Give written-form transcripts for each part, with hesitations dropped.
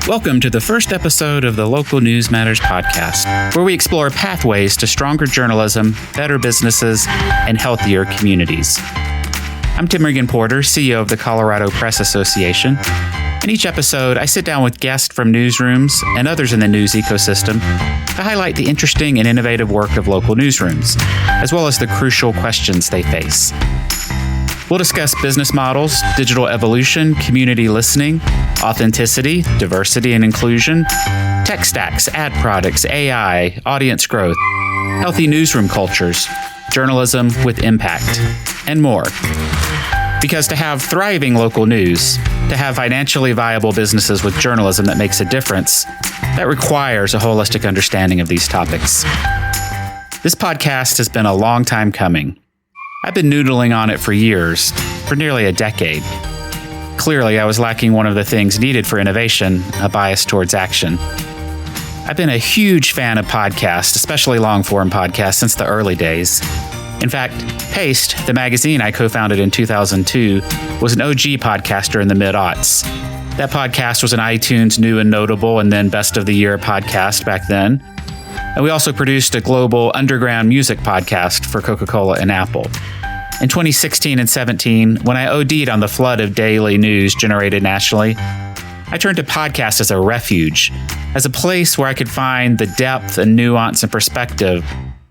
Welcome to the first episode of the Local News Matters podcast, where we explore pathways to stronger journalism, better businesses, and healthier communities. I'm Tim Regan-Porter, CEO of the Colorado Press Association. In each episode, I sit down with guests from newsrooms and others in the news ecosystem to highlight the interesting and innovative work of local newsrooms, as well as the crucial questions they face. We'll discuss business models, digital evolution, community listening, authenticity, diversity and inclusion, tech stacks, ad products, AI, audience growth, healthy newsroom cultures, journalism with impact, and more. Because to have thriving local news, to have financially viable businesses with journalism that makes a difference, that requires a holistic understanding of these topics. This podcast has been a long time coming. I've been noodling on it for years, for nearly a decade. Clearly, I was lacking one of the things needed for innovation, a bias towards action. I've been a huge fan of podcasts, especially long-form podcasts, since the early days. In fact, Paste, the magazine I co-founded in 2002, was an OG podcaster in the mid-aughts. That podcast was an iTunes New and Notable and then Best of the Year podcast back then. And we also produced a global underground music podcast for Coca-Cola and Apple. In 2016 and 17, when I OD'd on the flood of daily news generated nationally, I turned to podcasts as a refuge, as a place where I could find the depth and nuance and perspective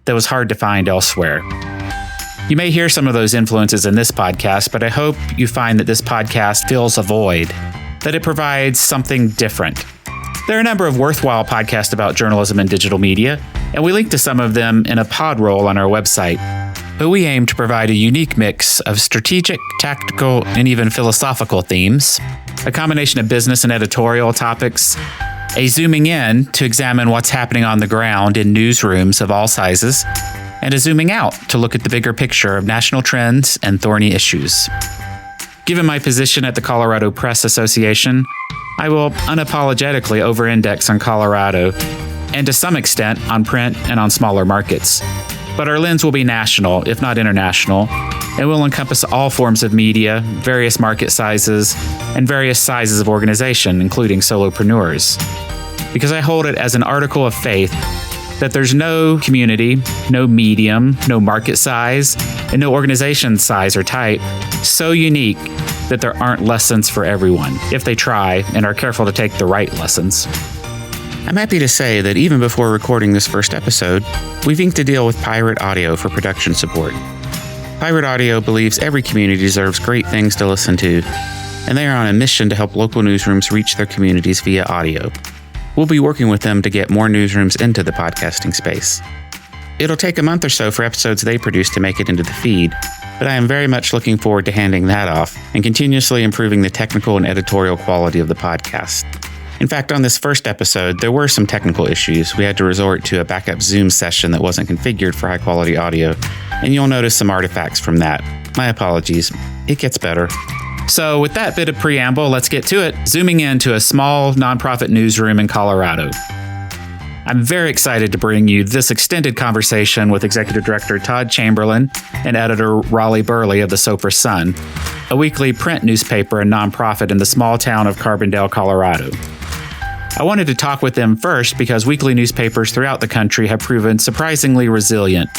that was hard to find elsewhere. You may hear some of those influences in this podcast, but I hope you find that this podcast fills a void, that it provides something different. There are a number of worthwhile podcasts about journalism and digital media, and we link to some of them in a pod roll on our website. But we aim to provide a unique mix of strategic, tactical, and even philosophical themes, a combination of business and editorial topics, a zooming in to examine what's happening on the ground in newsrooms of all sizes, and a zooming out to look at the bigger picture of national trends and thorny issues. Given my position at the Colorado Press Association, I will unapologetically over-index on Colorado, and to some extent on print and on smaller markets. But our lens will be national, if not international, and will encompass all forms of media, various market sizes, and various sizes of organization, including solopreneurs. Because I hold it as an article of faith that there's no community, no medium, no market size, and no organization size or type so unique that there aren't lessons for everyone, if they try and are careful to take the right lessons. I'm happy to say that even before recording this first episode, we've inked a deal with Pirate Audio for production support. Pirate Audio believes every community deserves great things to listen to, and they are on a mission to help local newsrooms reach their communities via audio. We'll be working with them to get more newsrooms into the podcasting space. It'll take a month or so for episodes they produce to make it into the feed, but I am very much looking forward to handing that off and continuously improving the technical and editorial quality of the podcast. In fact, on this first episode, there were some technical issues. We had to resort to a backup Zoom session that wasn't configured for high-quality audio, and you'll notice some artifacts from that. My apologies. It gets better. So with that bit of preamble, let's get to it, zooming into a small nonprofit newsroom in Colorado. I'm very excited to bring you this extended conversation with Executive Director Todd Chamberlain and Editor Raleigh Burleigh of the Sopris Sun, a weekly print newspaper and nonprofit in the small town of Carbondale, Colorado. I wanted to talk with them first because weekly newspapers throughout the country have proven surprisingly resilient,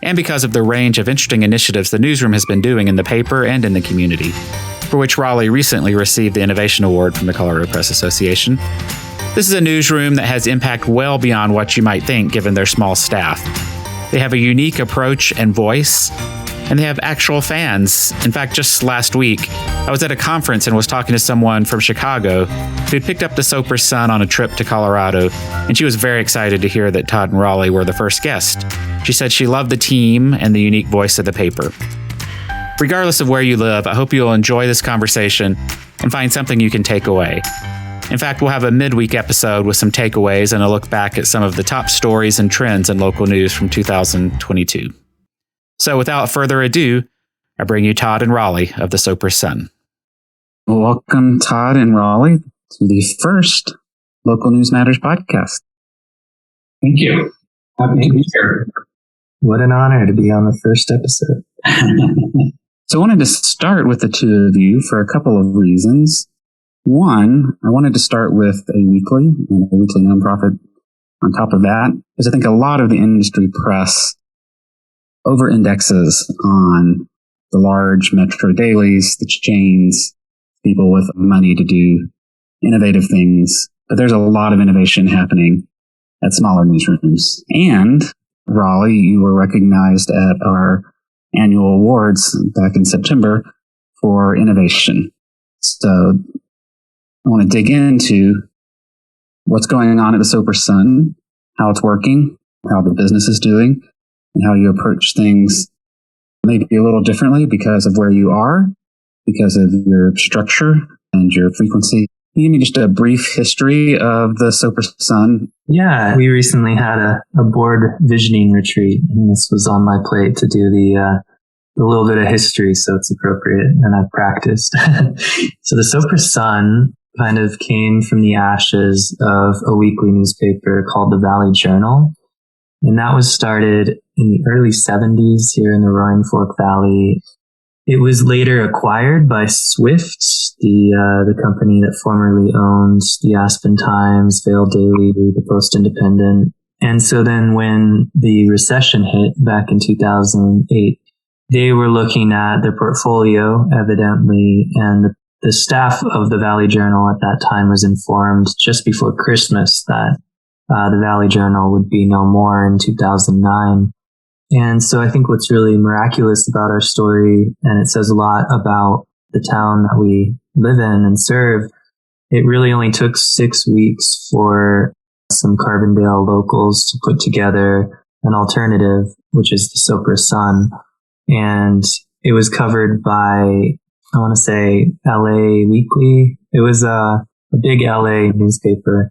and because of the range of interesting initiatives the newsroom has been doing in the paper and in the community, for which Raleigh recently received the Innovation Award from the Colorado Press Association. This is a newsroom that has impact well beyond what you might think given their small staff. They have a unique approach and voice, and they have actual fans. In fact, just last week, I was at a conference and was talking to someone from Chicago who had picked up the Sopris Sun on a trip to Colorado, and she was very excited to hear that Todd and Raleigh were the first guest. She said she loved the team and the unique voice of the paper. Regardless of where you live, I hope you'll enjoy this conversation and find something you can take away. In fact, we'll have a midweek episode with some takeaways and a look back at some of the top stories and trends in local news from 2022. So without further ado, I bring you Todd and Raleigh of the Sopris Sun. Welcome, Todd and Raleigh, to the first Local News Matters podcast. Thank you. Happy to be here. What an honor to be on the first episode. So I wanted to start with the two of you for a couple of reasons. One, I wanted to start with a weekly nonprofit on top of that, because I think a lot of the industry press over-indexes on the large metro dailies, the chains, people with money to do innovative things. But there's a lot of innovation happening at smaller newsrooms. And Raleigh, you were recognized at our annual awards back in September for innovation. So I want to dig into what's going on at the Sopris Sun, how it's working, how the business is doing, and how you approach things maybe a little differently because of where you are, because of your structure and your frequency. Can you give me just a brief history of the Sopris Sun? Yeah, we recently had a board visioning retreat, and this was on my plate to do the little bit of history, so it's appropriate, and I've practiced. So the Sopris Sun kind of came from the ashes of a weekly newspaper called the Valley Journal, and that was started in the early 70s here in the Roaring Fork Valley. It was later acquired by Swift, the company that formerly owned the Aspen Times, Vale Daily, the Post Independent. And so then when the recession hit back in 2008, they were looking at their portfolio, evidently, and the staff of the Valley Journal at that time was informed just before Christmas that the Valley Journal would be no more in 2009. And so I think what's really miraculous about our story, and it says a lot about the town that we live in and serve, it really only took 6 weeks for some Carbondale locals to put together an alternative, which is the Sopris Sun. And it was covered by, I want to say, LA Weekly. It was a big LA newspaper.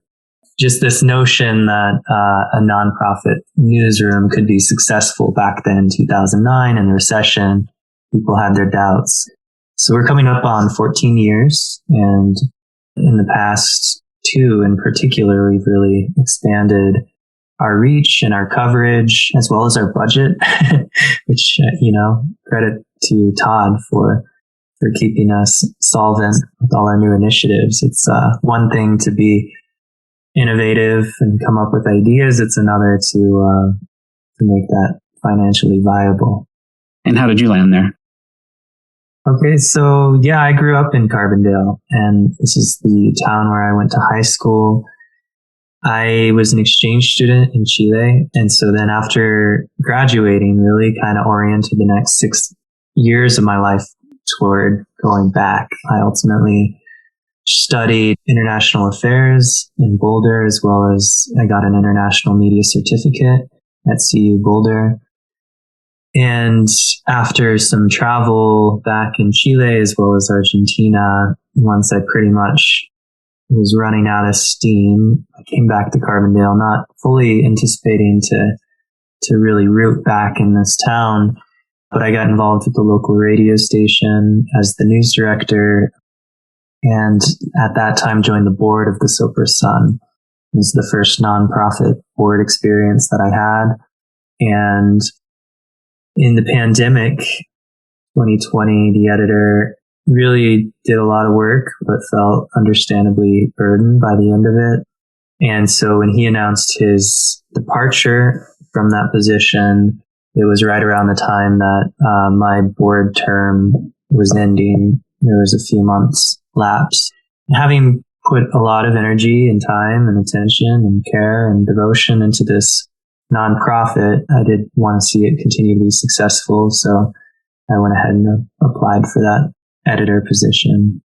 Just this notion that a nonprofit newsroom could be successful back then in 2009 in the recession, people had their doubts. So we're coming up on 14 years, and in the past 2 in particular, we've really expanded our reach and our coverage, as well as our budget, which, credit to Todd for keeping us solvent with all our new initiatives. It's one thing to be innovative and come up with ideas. It's another to make that financially viable. And how did you land there? Okay, so yeah, I grew up in Carbondale, and this is the town where I went to high school. I was an exchange student in Chile, and so then after graduating, really kind of oriented the next 6 years of my life toward going back. I ultimately studied international affairs in Boulder, as well as I got an international media certificate at CU Boulder. And after some travel back in Chile, as well as Argentina, once I pretty much was running out of steam, I came back to Carbondale, not fully anticipating to really root back in this town, but I got involved with the local radio station as the news director, and at that time joined the board of the Sopris Sun. It was the first nonprofit board experience that I had. And in the pandemic, 2020, the editor really did a lot of work, but felt understandably burdened by the end of it. And so when he announced his departure from that position, it was right around the time that my board term was ending. There was a few months lapse. Having put a lot of energy and time and attention and care and devotion into this nonprofit, I did want to see it continue to be successful. So I went ahead and applied for that editor position.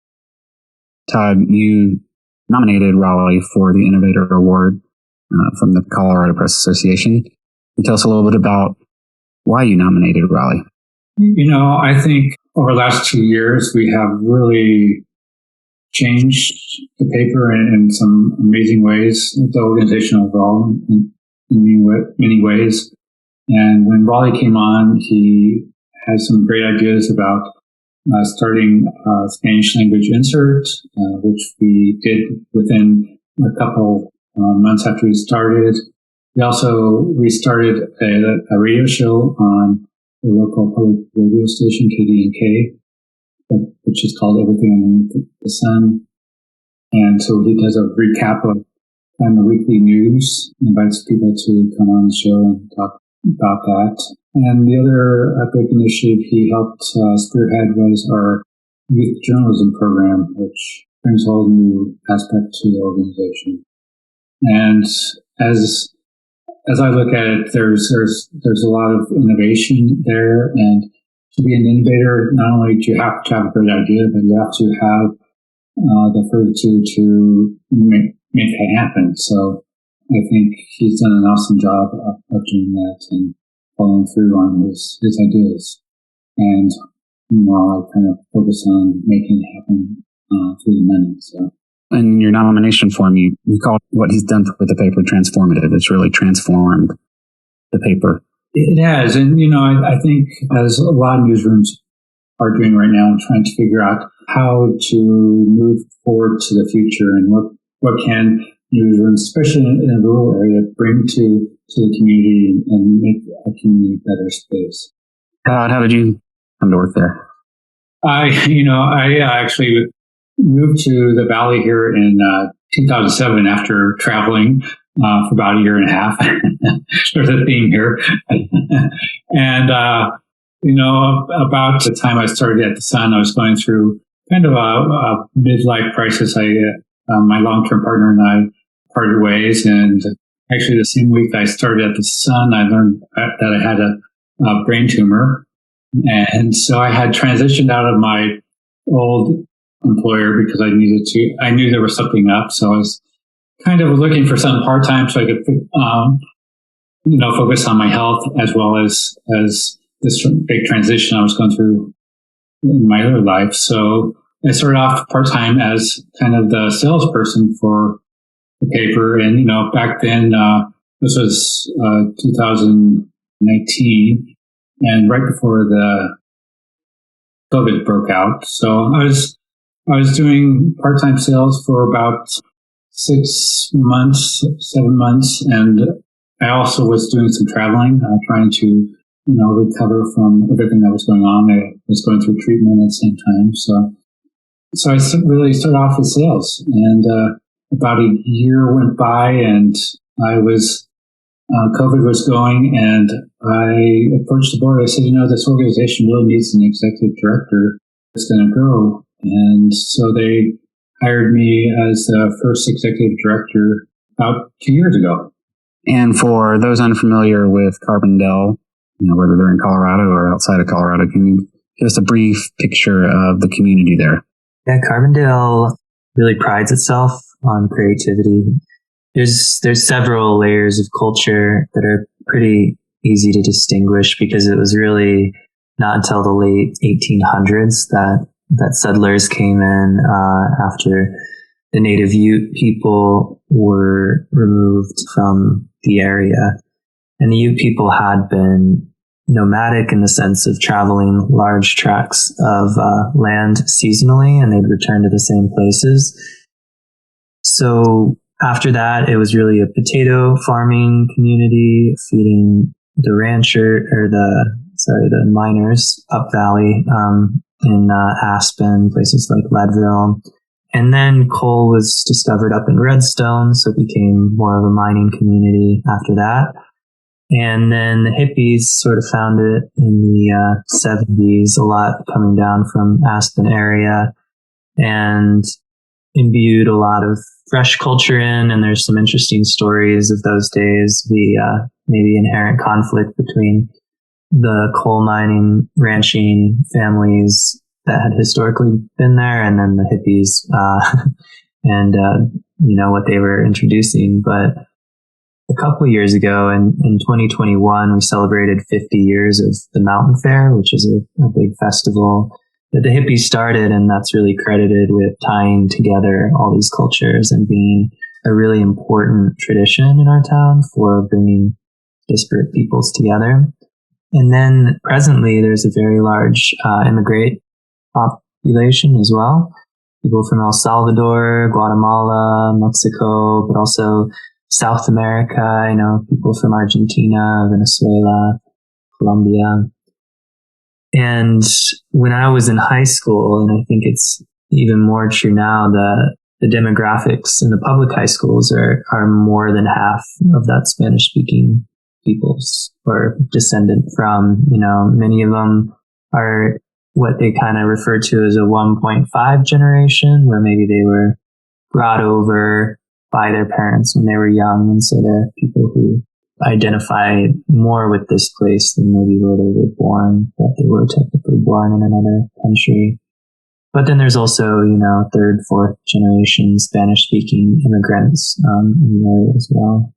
Todd, you nominated Raleigh for the Innovator Award from the Colorado Press Association. Can you tell us a little bit about why you nominated Raleigh? I think over the last 2 years, we have really changed the paper in some amazing ways, the organization overall in many ways. And when Raleigh came on, he had some great ideas about starting Spanish language insert, which we did within a couple months after we started. We also restarted a radio show on the local public radio station, KDNK, which is called Everything Underneath the Sun. And so he does a recap of kind of the weekly news, invites people to come on the show and talk about that. And the other big initiative he helped spearhead was our youth journalism program, which brings a whole new aspect to the organization. And as I look at it, there's a lot of innovation there, and to be an innovator, not only do you have to have a great idea, but you have to have the fortitude to make it happen. So I think he's done an awesome job of doing that and following through on his ideas. And I kind of focus on making it happen through the money. So. In your nomination form, you called what he's done with the paper transformative. It's really transformed the paper. It has. And, I think as a lot of newsrooms are doing right now, trying to figure out how to move forward to the future and what can newsrooms, especially in a rural area, bring to the community and make a community a better space. How did you come to work there? I actually moved to the Valley here in 2007 after traveling for about a year and a half. There's a theme here. And, about the time I started at the Sun, I was going through kind of a midlife crisis. My long-term partner and I parted ways. And actually the same week I started at the Sun, I learned that I had a brain tumor. And so I had transitioned out of my old employer because I knew there was something up. So I was kind of looking for something part-time so I could, focus on my health as well as this big transition I was going through in my other life. So I started off part-time as kind of the salesperson for the paper. And, back then, this was 2019 and right before the COVID broke out. So I was doing part-time sales for about 6 months, 7 months. And I also was doing some traveling, trying to, recover from everything that was going on. I was going through treatment at the same time. So I really started off with sales, and about a year went by, and COVID was going, and I approached the board. I said, this organization really needs an executive director that's going to grow. And so they hired me as the first executive director about 2 years ago. And for those unfamiliar with Carbondale, whether they're in Colorado or outside of Colorado, can you give us a brief picture of the community there? Yeah, Carbondale really prides itself on creativity. There's several layers of culture that are pretty easy to distinguish because it was really not until the late 1800s that settlers came in after the native Ute people were removed from the area. And the Ute people had been nomadic in the sense of traveling large tracts of land seasonally, and they'd return to the same places. So after that, it was really a potato farming community, feeding the the miners up valley in Aspen, places like Leadville. And then coal was discovered up in Redstone, so it became more of a mining community after that. And then the hippies sort of found it in the 70s, a lot coming down from Aspen area, and imbued a lot of fresh culture in. And there's some interesting stories of those days, the maybe inherent conflict between the coal mining, ranching families that had historically been there, and then the hippies, and what they were introducing. But a couple of years ago, in 2021, we celebrated 50 years of the Mountain Fair, which is a big festival that the hippies started, and that's really credited with tying together all these cultures and being a really important tradition in our town for bringing disparate peoples together. And then presently, there's a very large immigrant population as well. People from El Salvador, Guatemala, Mexico, but also South America, people from Argentina, Venezuela, Colombia. And when I was in high school, and I think it's even more true now, that the demographics in the public high schools are more than half of that Spanish speaking peoples or descendant from, many of them are what they kind of refer to as a 1.5 generation, where maybe they were brought over by their parents when they were young. And so they're people who identify more with this place than maybe where they were born, that they were technically born in another country. But then there's also, third, fourth generation Spanish speaking immigrants in the area as well.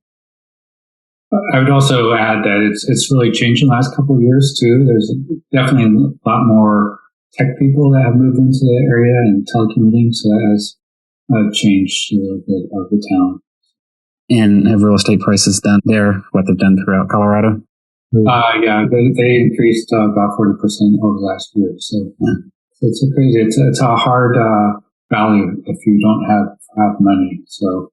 I would also add that it's really changed in the last couple of years too. There's definitely a lot more tech people that have moved into the area and telecommuting, so that has changed a little bit of the town. And have real estate prices done there what they've done throughout Colorado? Yeah, they increased about 40% over the last year. So it's crazy. It's a hard valley if you don't have money. So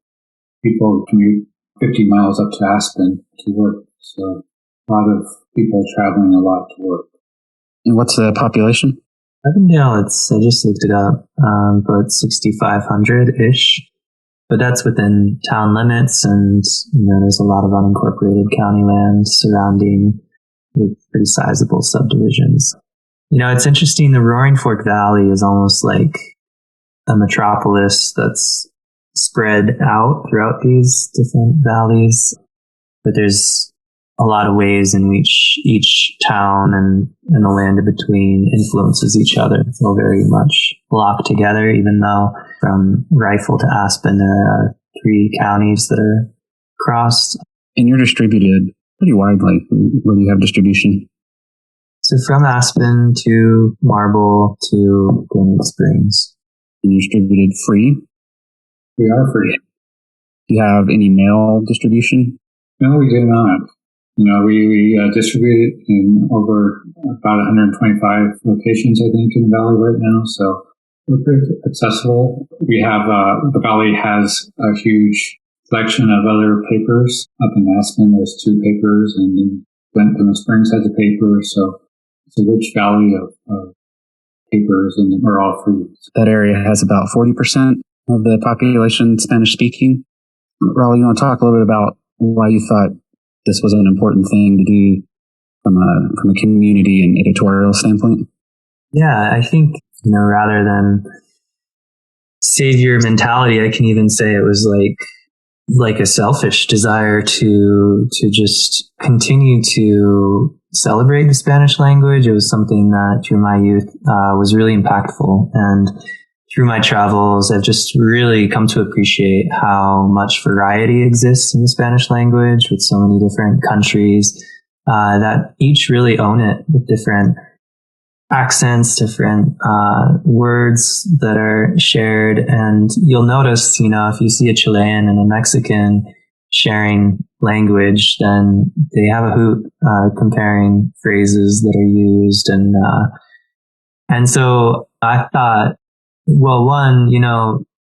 people commute 50 miles up to Aspen to work. So a lot of people traveling a lot to work. And what's the population? Carbondale, I just looked it up, about 6,500-ish. But that's within town limits, and there's a lot of unincorporated county land surrounding with pretty sizable subdivisions. It's interesting, the Roaring Fork Valley is almost like a metropolis that's spread out throughout these different valleys, but there's a lot of ways in which each town and the land in between influences each other. It's all very much locked together, even though from Rifle to Aspen, there are 3 counties that are crossed. And you're distributed pretty widely. Where do you have distribution? So from Aspen to Marble to Gwinnett Springs. And you're distributed free? We are free. Do you have any mail distribution? No, we do not. We distribute it in over about 125 locations, I think, in the Valley right now. So we're pretty accessible. We have, the Valley has a huge collection of other papers. Up in Aspen, there's 2 papers, and then Gwinnett Springs has a paper. So it's a rich valley of papers, and we're all free. That area has about 40% of the population Spanish speaking. Raleigh, you want to talk a little bit about why you thought this was an important thing to do from a community and editorial standpoint? Yeah, I think, rather than savior mentality, I can even say it was like a selfish desire to just continue to celebrate the Spanish language. It was something that through my youth was really impactful. And through my travels, I've just really come to appreciate how much variety exists in the Spanish language with so many different countries that each really own it with different accents, different words that are shared. And you'll notice, if you see a Chilean and a Mexican sharing language, then they have a hoot comparing phrases that are used. And so I thought, well, one,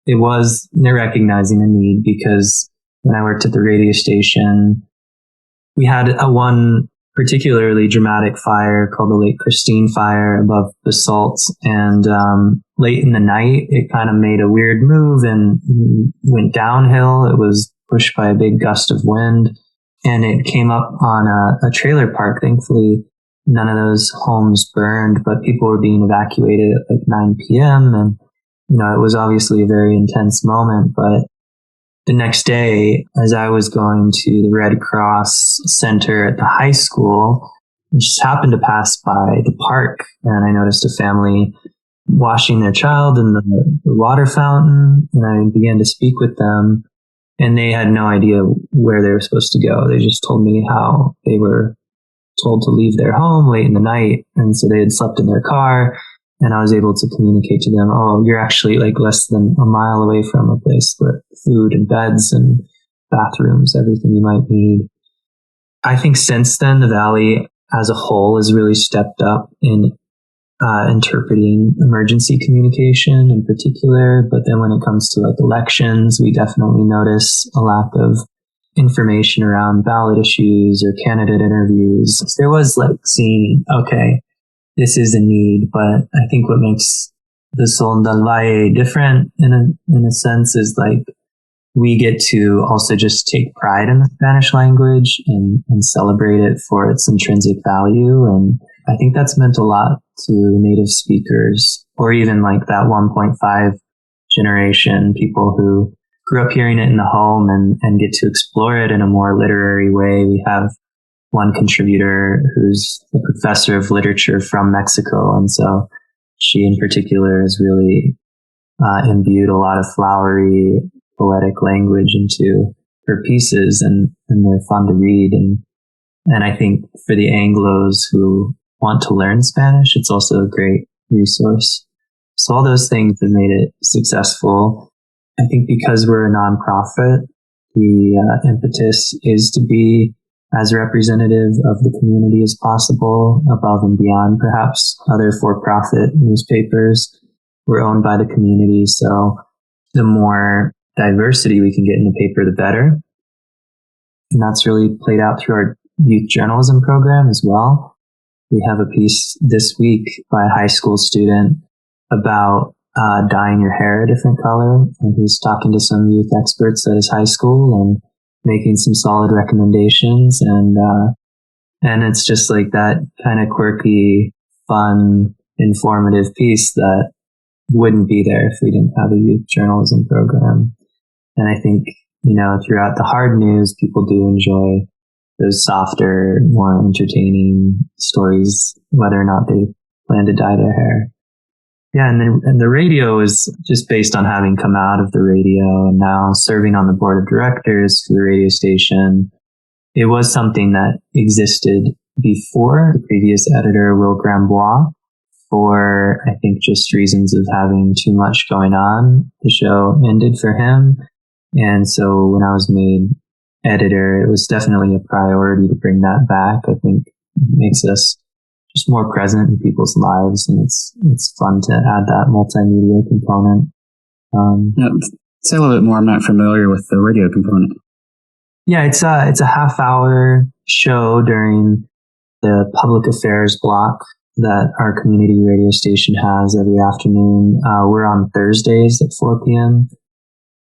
they're recognizing a need, because when I worked at the radio station, we had one particularly dramatic fire called the Lake Christine Fire above Basalt. And late in the night, it kind of made a weird move and went downhill. It was pushed by a big gust of wind, and it came up on a trailer park. Thankfully, none of those homes burned, but people were being evacuated at 9 p.m. And, it was obviously a very intense moment. But the next day, as I was going to the Red Cross Center at the high school, I just happened to pass by the park, and I noticed a family washing their child in the water fountain, and I began to speak with them, and they had no idea where they were supposed to go. They just told me how they were told to leave their home late in the night, and so they had slept in their car. And I was able to communicate to them, oh, you're actually less than a mile away from a place with food and beds and bathrooms, everything you might need. I think since then, the Valley as a whole has really stepped up in interpreting emergency communication in particular. But then when it comes to elections, we definitely notice a lack of information around ballot issues or candidate interviews. There was seeing, okay, this is a need, but I think what makes the Son del Valle different in a sense is like we get to also just take pride in the Spanish language and celebrate it for its intrinsic value. And I think that's meant a lot to native speakers, or even like that 1.5 generation, people who grew up hearing it in the home and get to explore it in a more literary way. We have one contributor who's a professor of literature from Mexico. And so she in particular has really imbued a lot of flowery poetic language into her pieces, and they're fun to read. And I think for the Anglos who want to learn Spanish, it's also a great resource. So all those things have made it successful. I think because we're a nonprofit, the impetus is to be as representative of the community as possible, above and beyond perhaps other for-profit newspapers. We're owned by the community, so the more diversity we can get in the paper, the better. And that's really played out through our youth journalism program as well. We have a piece this week by a high school student about dyeing your hair a different color. And he's talking to some youth experts at his high school and making some solid recommendations. And it's just like that kind of quirky, fun, informative piece that wouldn't be there if we didn't have a youth journalism program. And I think, throughout the hard news, people do enjoy those softer, more entertaining stories, whether or not they plan to dye their hair. Yeah, and the radio is just based on having come out of the radio and now serving on the board of directors for the radio station. It was something that existed before the previous editor, Will Grambois, for, I think, just reasons of having too much going on. The show ended for him. And so when I was made editor, it was definitely a priority to bring that back. I think it makes us just more present in people's lives, and it's fun to add that multimedia component. Say a little bit more. I'm not familiar with the radio component. Yeah, it's a half-hour show during the public affairs block that our community radio station has every afternoon. We're on Thursdays at 4 p.m.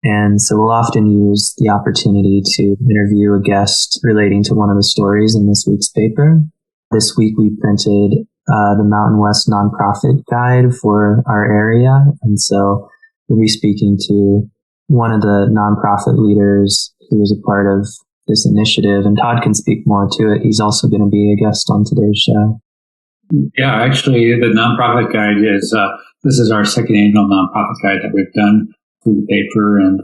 And so we'll often use the opportunity to interview a guest relating to one of the stories in this week's paper. This week we printed the Mountain West Nonprofit Guide for our area. And so we'll be speaking to one of the nonprofit leaders who is a part of this initiative. And Todd can speak more to it. He's also going to be a guest on today's show. Yeah, actually, the Nonprofit Guide is, this is our second annual Nonprofit Guide that we've done through the paper. And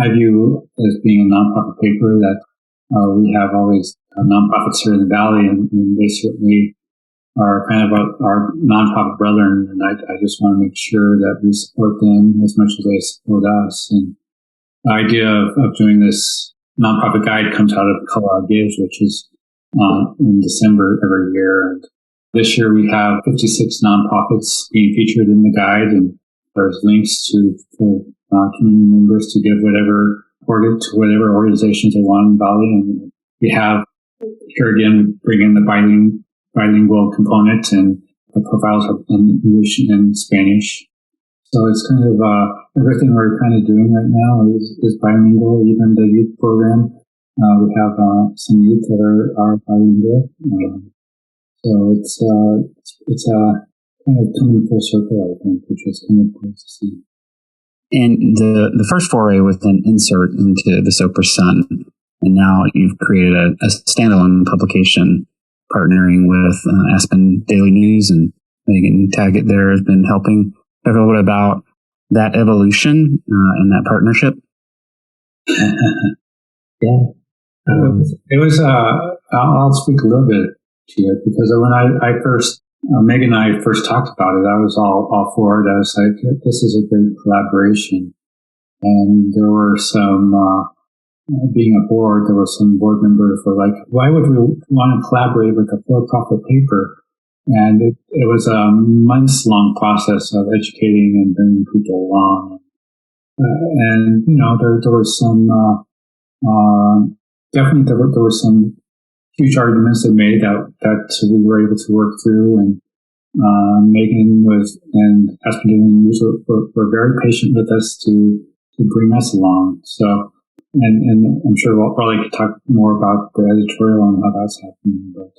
I view as being a nonprofit paper that we have all these nonprofits here in the Valley, and they certainly are kind of our nonprofit brethren. And I just want to make sure that we support them as much as they support us. And the idea of doing this Nonprofit Guide comes out of Colorado Gives, which is in December every year. And this year we have 56 nonprofits being featured in the guide, and there's links for community members to give whatever organizations they want in the Valley. And we have here again bring in the bilingual component, and the profiles are in English and Spanish. So it's kind of everything we're kind of doing right now is bilingual. Even the youth program, we have some youth that are bilingual. So it's kind of coming full circle, I think, which is kind of cool to see. And the first foray was an insert into the Sopris Sun, and now you've created a standalone publication partnering with Aspen Daily News, and Megan Taggett there has been helping. Talk a little bit about that evolution and that partnership. Yeah. It was, I'll speak a little bit to it, because when I first, Megan and I first talked about it, I was all for it. I was like, this is a great collaboration. And there were some, being a board, there were some board members who were like, why would we want to collaborate with a for-profit paper? And it was a months-long process of educating and bringing people along. And, there was some, definitely there were some huge arguments that made that we were able to work through. And Megan and Carbondale News were very patient with us to bring us along. So, and I'm sure Raleigh could talk more about the editorial and how that's happening. But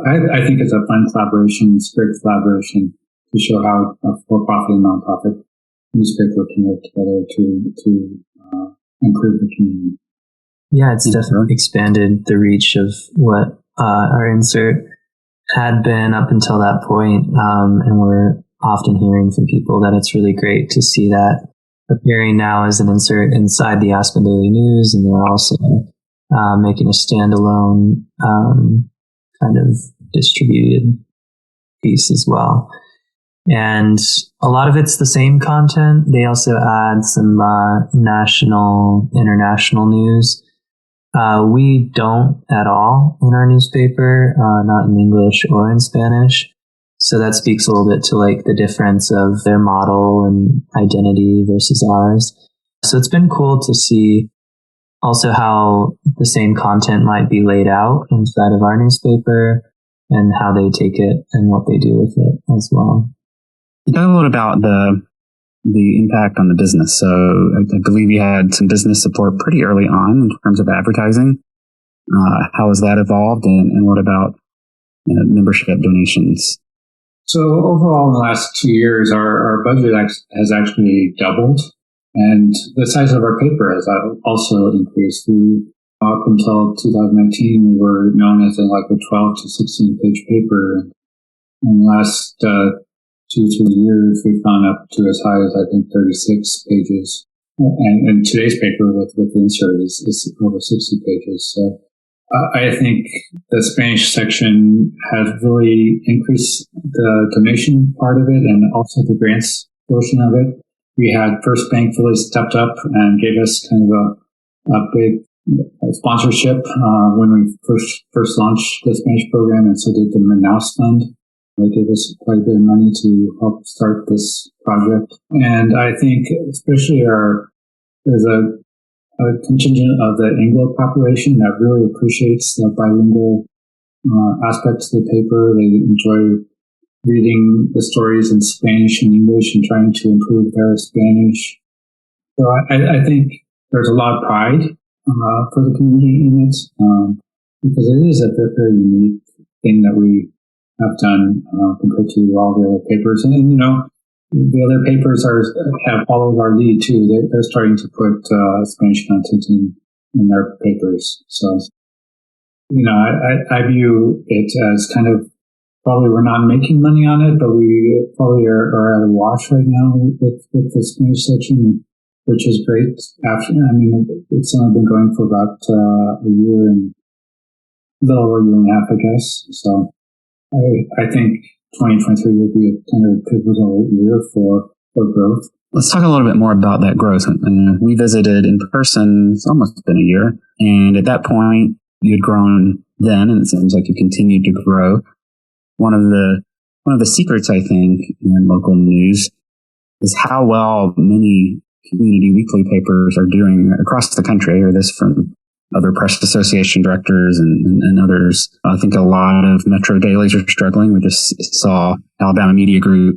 I think it's a fun collaboration, it's great collaboration to show how a for-profit and nonprofit newspaper can work together to improve the community. Yeah, it's definitely expanded the reach of what our insert had been up until that point. And we're often hearing from people that it's really great to see that appearing now as an insert inside the Aspen Daily News. And we're also making a standalone kind of distributed piece as well. And a lot of it's the same content. They also add some national, international news. We don't at all in our newspaper, not in English or in Spanish. So that speaks a little bit to like the difference of their model and identity versus ours. So it's been cool to see also how the same content might be laid out inside of our newspaper and how they take it and what they do with it as well. Tell a little about the impact on the business. So I believe you had some business support pretty early on in terms of advertising. How has that evolved, and what about membership donations? So overall, in the last 2 years, our budget has actually doubled, and the size of our paper has also increased. Up until 2019, we were known as a 12 to 16 page paper. In the last 2-3 years, we've gone up to as high as I think 36 pages, and today's paper with the insert is over 60 pages. So I think the Spanish section has really increased the donation part of it and also the grants portion of it. We had First Bank really stepped up and gave us kind of a big sponsorship when we first launched the Spanish program, and so did the Manaus Fund. They gave us quite a bit of money to help start this project. And I think especially there's a contingent of the Anglo population that really appreciates the bilingual aspects of the paper. They enjoy reading the stories in Spanish and English and trying to improve their Spanish. So I think there's a lot of pride for the community in it, because it is a very unique thing that we have done compared to all the other papers. And the other papers have followed our lead too. They're starting to put Spanish content in their papers. So, I view it as kind of, probably we're not making money on it, but we probably are at a wash right now with the Spanish section, which is great. It's only been going for about a year and a little over a year and a half, I guess. So I think 2023 will be a kind of pivotal year for growth. Let's talk a little bit more about that growth. We visited in person, it's almost been a year. And at that point, you had grown then, and it seems like you continued to grow. One of the secrets, I think, in local news is how well many community weekly papers are doing across the country. I hear this from other press association directors and others. I think a lot of metro dailies are struggling. We just saw Alabama Media Group,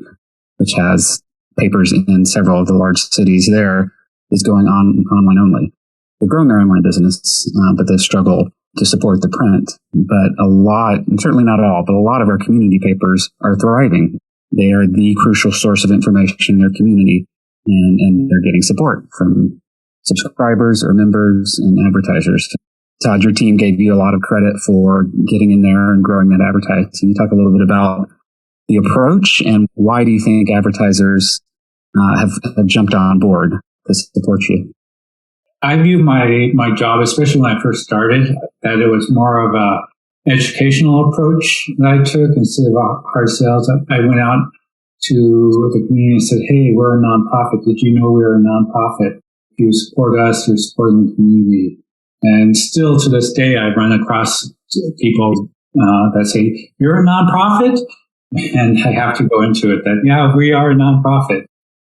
which has papers in several of the large cities there, is going on online only. They're growing their online business, but they struggle to support the print. But a lot, and certainly not all, but a lot of our community papers are thriving. They are the crucial source of information in their community, and they're getting support from subscribers or members and advertisers. Todd, your team gave you a lot of credit for getting in there and growing that advertising. Can you talk a little bit about the approach, and why do you think advertisers have jumped on board to support you? I view my job, especially when I first started, that it was more of a educational approach that I took instead of hard sales. I went out to the community and said, "Hey, we're a nonprofit. Did you know we're a nonprofit? If you support us, you're supporting the community." And still to this day, I run across people that say, "You're a nonprofit?" And I have to go into it that, yeah, we are a nonprofit.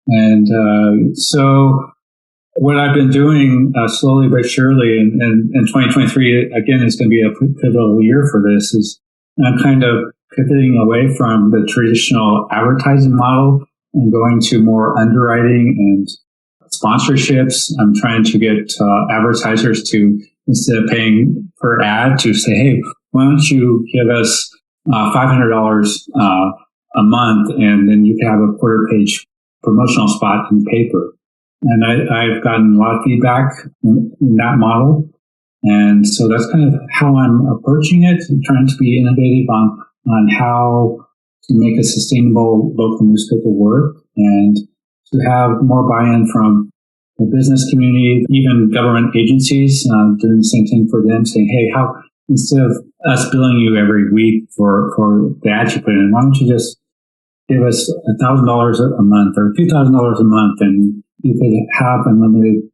And so what I've been doing slowly but surely, and 2023, again, is going to be a pivotal year for this, is I'm kind of pivoting away from the traditional advertising model and going to more underwriting and sponsorships. I'm trying to get advertisers to, instead of paying per ad, to say, hey, why don't you give us $500 a month, and then you can have a quarter-page promotional spot in the paper. And I've gotten a lot of feedback in that model. And so that's kind of how I'm approaching it, trying to be innovative on how to make a sustainable local newspaper work and to have more buy-in from the business community, even government agencies, doing the same thing for them, saying, hey, how, instead of us billing you every week for the ads you put in, why don't you just give us $1,000 a month or $2,000 a month, and you could have unlimited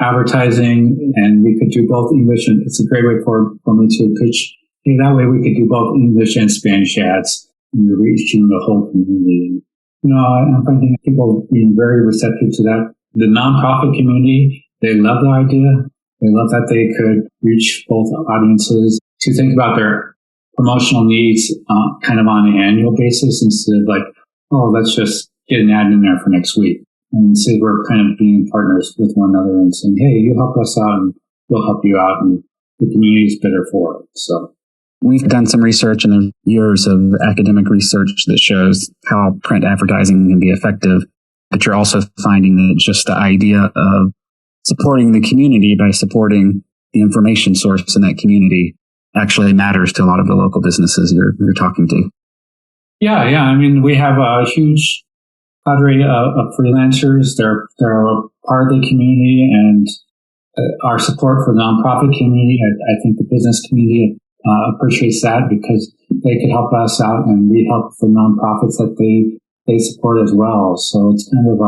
advertising, and we could do both English, and it's a great way for me to pitch. Hey, that way we could do both English and Spanish ads, and you're reaching the whole community. I'm finding people being very receptive to that. The nonprofit community, they love the idea. They love that they could reach both audiences to think about their promotional needs kind of on an annual basis, instead of like, oh, let's just get an ad in there for next week. And so we're kind of being partners with one another and saying, hey, you help us out and we'll help you out, and the community is better for it. So we've done some research, and there's years of academic research that shows how print advertising can be effective. But you're also finding that just the idea of supporting the community by supporting the information source in that community actually matters to a lot of the local businesses you're talking to. Yeah. I mean, we have a huge cadre of freelancers. They're a part of the community, and our support for the nonprofit community, I think the business community appreciates that, because they could help us out and we help the nonprofits that they support as well. So it's kind of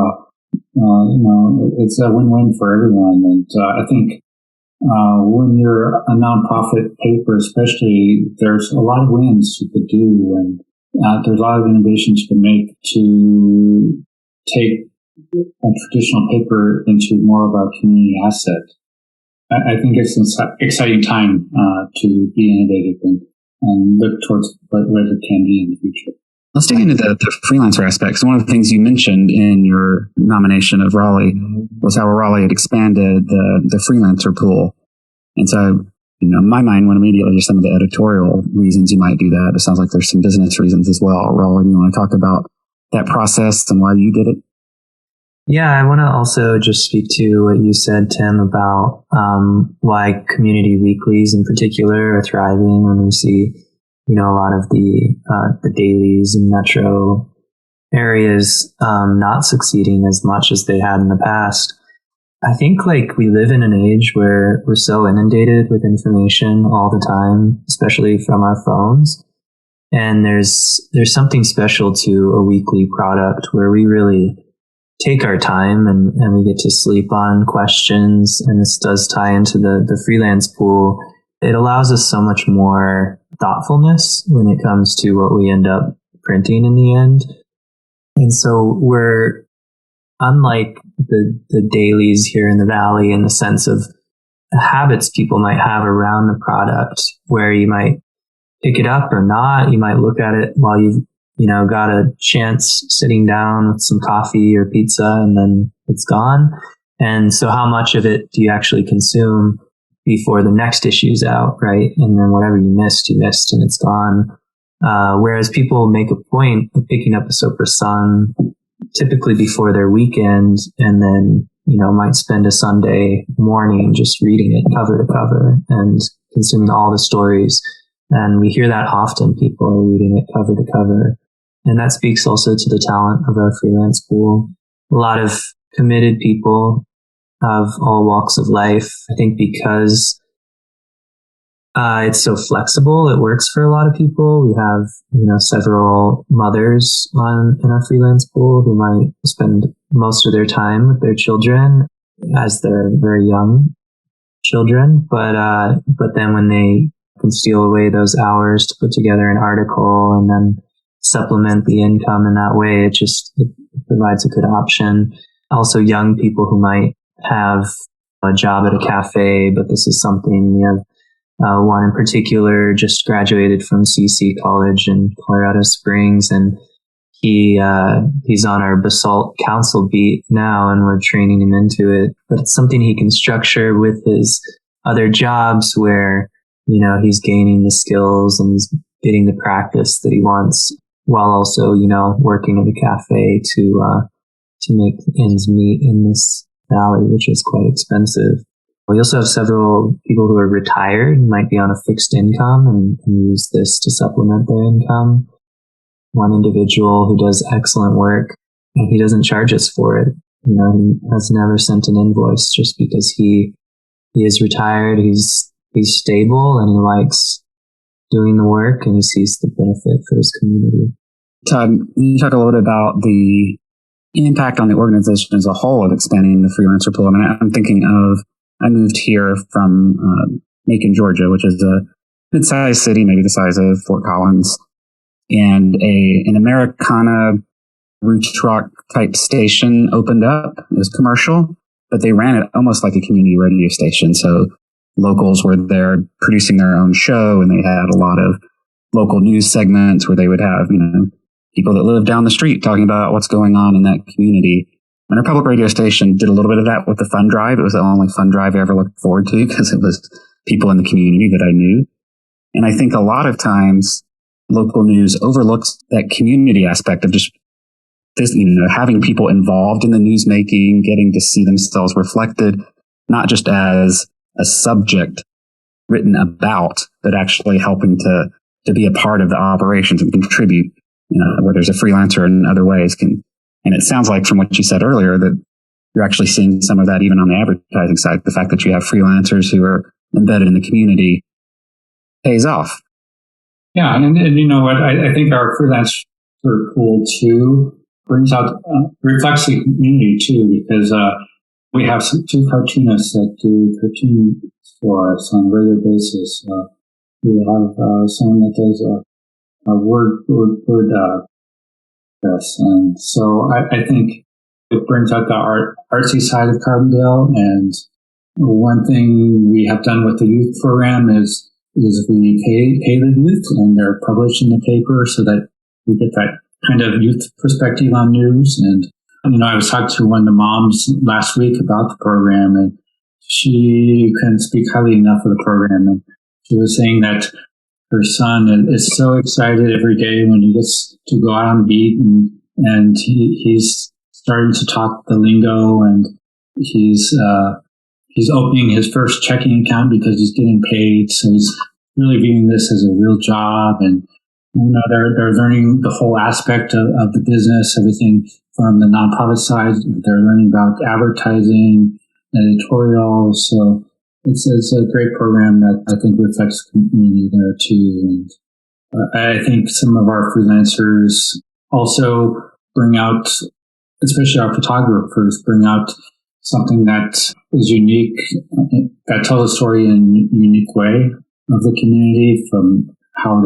it's a win-win for everyone. And I think when you're a nonprofit paper, especially, there's a lot of wins you could do, and there's a lot of innovations you can make to take a traditional paper into more of a community asset. I think it's an exciting time to be innovative and look towards what it can be in the future. Let's dig into the freelancer aspects. One of the things you mentioned in your nomination of Raleigh was how Raleigh had expanded the freelancer pool. And so, in my mind went immediately to some of the editorial reasons you might do that. It sounds like there's some business reasons as well. Raleigh, you want to talk about that process and why you did it? Yeah, I want to also just speak to what you said, Tim, about why community weeklies in particular are thriving when we see, a lot of the dailies in metro areas not succeeding as much as they had in the past. I think we live in an age where we're so inundated with information all the time, especially from our phones. And there's something special to a weekly product where we really take our time and we get to sleep on questions. And this does tie into the freelance pool. It allows us so much more thoughtfulness when it comes to what we end up printing in the end. And so we're unlike the dailies here in the Valley in the sense of the habits people might have around the product, where you might pick it up or not. You might look at it while you've got a chance sitting down with some coffee or pizza, and then it's gone. And so how much of it do you actually consume before the next issue's out, right? And then whatever you missed, and it's gone. Whereas people make a point of picking up a Sopris Sun typically before their weekend, and then, might spend a Sunday morning just reading it cover to cover and consuming all the stories. And we hear that often. People are reading it cover to cover. And that speaks also to the talent of our freelance pool. A lot of committed people of all walks of life. I think because it's so flexible, it works for a lot of people. We have, several mothers in our freelance pool who might spend most of their time with their children as they're very young children. But then when they can steal away those hours to put together an article and then supplement the income in that way, it provides a good option. Also, young people who might have a job at a cafe, but this is something we have One in particular just graduated from CC College in Colorado Springs, and he's on our Basalt Council beat now, and we're training him into it. But it's something he can structure with his other jobs where, he's gaining the skills and he's getting the practice that he wants, while also, working at a cafe to make ends meet in this valley, which is quite expensive. We also have several people who are retired, might be on a fixed income and use this to supplement their income. One individual who does excellent work, and he doesn't charge us for it. He has never sent an invoice, just because he is retired, he's stable, and he likes doing the work, and he sees the benefit for his community. Todd, you talk a little bit about the impact on the organization as a whole of expanding the freelancer pool. I mean, I'm thinking of, I moved here from Macon, Georgia, which is a mid-sized city, maybe the size of Fort Collins, and an Americana roots rock type station opened up. It was commercial, but they ran it almost like a community radio station. So locals were there producing their own show, and they had a lot of local news segments where they would have, people that lived down the street talking about what's going on in that community. And our public radio station did a little bit of that with the fund drive. It was the only fund drive I ever looked forward to, because it was people in the community that I knew. And I think a lot of times local news overlooks that community aspect of just this, having people involved in the news making, getting to see themselves reflected, not just as a subject written about, but actually helping to be a part of the operations and contribute, where there's a freelancer in other ways can. And it sounds like from what you said earlier that you're actually seeing some of that even on the advertising side. The fact that you have freelancers who are embedded in the community pays off. Yeah, and you know what? I think our freelancer pool too reflects the community too, because we have two cartoonists that do cartoons for us on a regular basis. We have someone that does a word yes, and so I think it brings out the artsy side of Carbondale. And one thing we have done with the youth program is we pay the youth, and they're published in the paper so that we get that kind of youth perspective on news. And I was talking to one of the moms last week about the program, and she couldn't speak highly enough of the program. And she was saying that her son is so excited every day when he gets to go out on the beat, and he's starting to talk the lingo, and he's opening his first checking account because he's getting paid. So he's really viewing this as a real job, and they're learning the whole aspect of the business, everything from the nonprofit side. They're learning about advertising, editorial. So it's a great program that I think reflects the community there too. And I think some of our freelancers also bring out, especially our photographers, bring out something that is unique, that tells a story in a unique way of the community, from how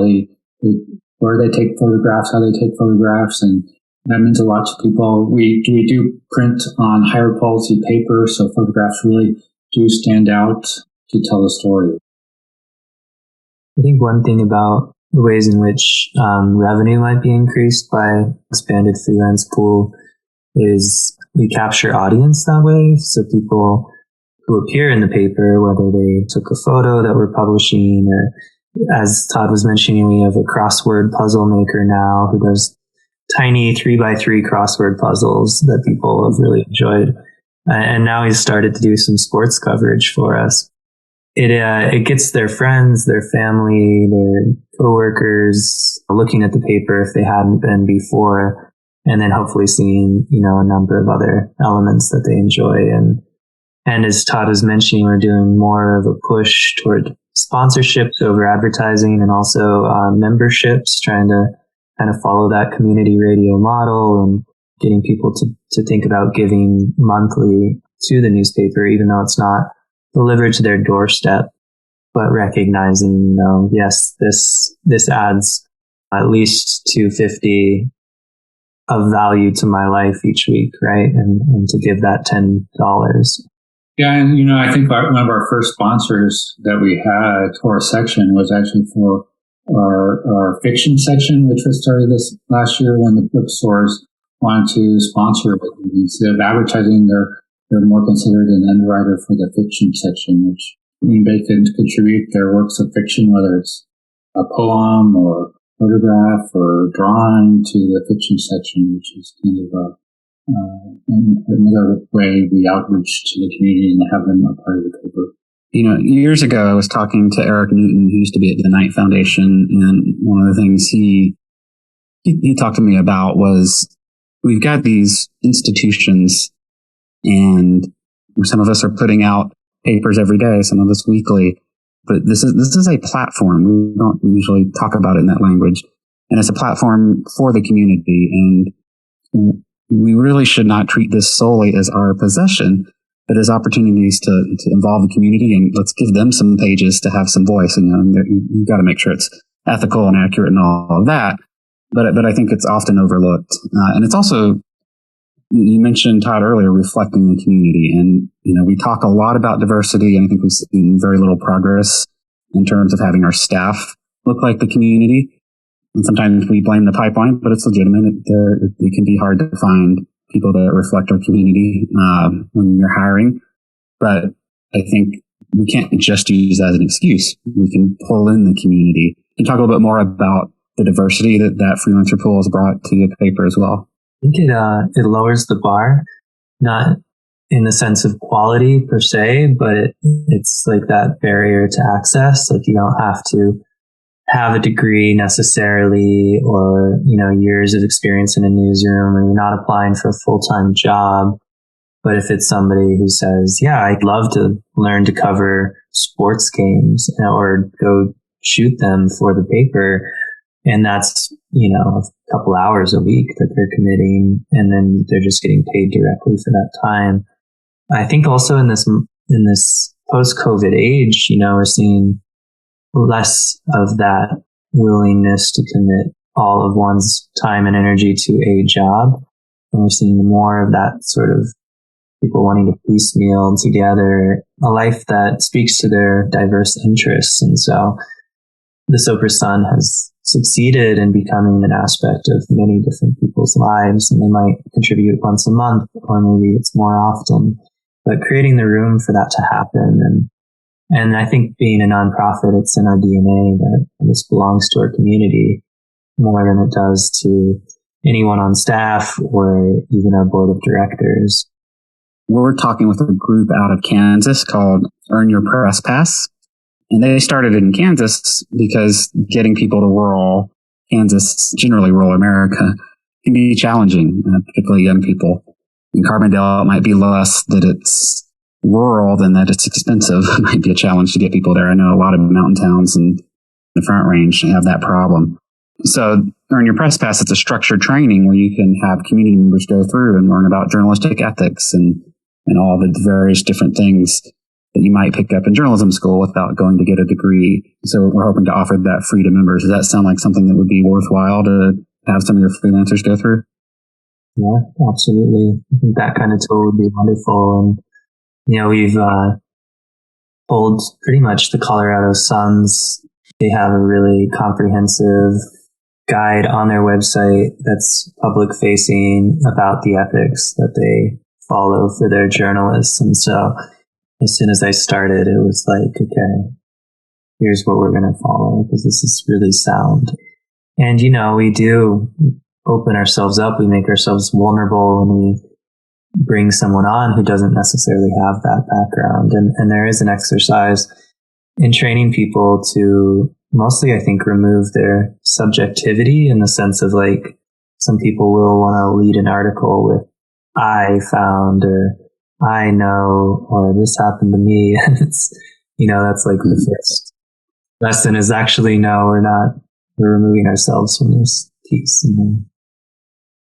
where they take photographs, how they take photographs, and that means a lot to people. We do print on higher quality paper, so photographs really do stand out to tell a story. I think one thing about the ways in which revenue might be increased by expanded freelance pool is we capture audience that way. So people who appear in the paper, whether they took a photo that we're publishing, or as Todd was mentioning, we have a crossword puzzle maker now who does tiny 3x3 crossword puzzles that people have really enjoyed. And now he's started to do some sports coverage for us. It gets their friends, their family, their coworkers looking at the paper if they hadn't been before, and then hopefully seeing, a number of other elements that they enjoy. And as Todd was mentioning, we're doing more of a push toward sponsorships over advertising, and also memberships, trying to kind of follow that community radio model and getting people to think about giving monthly to the newspaper, even though it's not delivered to their doorstep, but recognizing, yes, this adds at least $2.50 of value to my life each week, right? And to give that $10. Yeah, and I think one of our first sponsors that we had for a section was actually for our fiction section, which was started this last year when the bookstores wanted to sponsor it. Instead of advertising, they're more considered an underwriter for the fiction section, which they can contribute their works of fiction, whether it's a poem or photograph or drawing, to the fiction section, which is kind of another way we outreach to the community and have them a part of the paper. Years ago, I was talking to Eric Newton, who used to be at the Knight Foundation, and one of the things he talked to me about was we've got these institutions, and some of us are putting out papers every day, some of us weekly, but this is a platform. We don't usually talk about it in that language, and it's a platform for the community, and we really should not treat this solely as our possession, but as opportunities to involve the community, and let's give them some pages to have some voice. And you've got to make sure it's ethical and accurate and all of that. But I think it's often overlooked. And it's also, you mentioned, Todd, earlier, reflecting the community. And, we talk a lot about diversity, and I think we've seen very little progress in terms of having our staff look like the community. And sometimes we blame the pipeline, but it's legitimate. It can be hard to find people that reflect our community when you're hiring. But I think we can't just use that as an excuse. We can pull in the community. Can you talk a little bit more about the diversity that freelancer pool has brought to the paper as well? I think it lowers the bar, not in the sense of quality per se, but it's like that barrier to access. Like, you don't have to have a degree necessarily, or years of experience in a newsroom, or you're not applying for a full-time job. But if it's somebody who says, yeah, I'd love to learn to cover sports games or go shoot them for the paper, and that's a couple hours a week that they're committing, and then they're just getting paid directly for that time. I think also in this post-COVID age, we're seeing less of that willingness to commit all of one's time and energy to a job. And we're seeing more of that sort of people wanting to piecemeal together a life that speaks to their diverse interests. And so the Sopris Sun has succeeded in becoming an aspect of many different people's lives, and they might contribute once a month, or maybe it's more often, but creating the room for that to happen. And I think being a nonprofit, it's in our DNA that this belongs to our community more than it does to anyone on staff or even our board of directors. We're talking with a group out of Kansas called Earn Your Press Pass. And they started in Kansas because getting people to rural Kansas, generally rural America, can be challenging, particularly young people. In Carbondale, it might be less that it's rural than that it's expensive. It might be a challenge to get people there. I know a lot of mountain towns in the Front Range have that problem. So Earn Your Press Pass, it's a structured training where you can have community members go through and learn about journalistic ethics and all the various different things that you might pick up in journalism school without going to get a degree. So we're hoping to offer that free to members. Does that sound like something that would be worthwhile to have some of your freelancers go through? Yeah, absolutely. I think that kind of tool would be wonderful. And we've pulled pretty much the Colorado Suns. They have a really comprehensive guide on their website that's public facing about the ethics that they follow for their journalists. And so as soon as I started, it was like, okay, here's what we're going to follow, because this is really sound. And, we do open ourselves up. We make ourselves vulnerable when we bring someone on who doesn't necessarily have that background. And there is an exercise in training people to mostly, I think, remove their subjectivity, in the sense of, like, some people will want to lead an article with I found, or I know, or this happened to me. And it's, that's like the first lesson is actually, no, we're removing ourselves from this piece.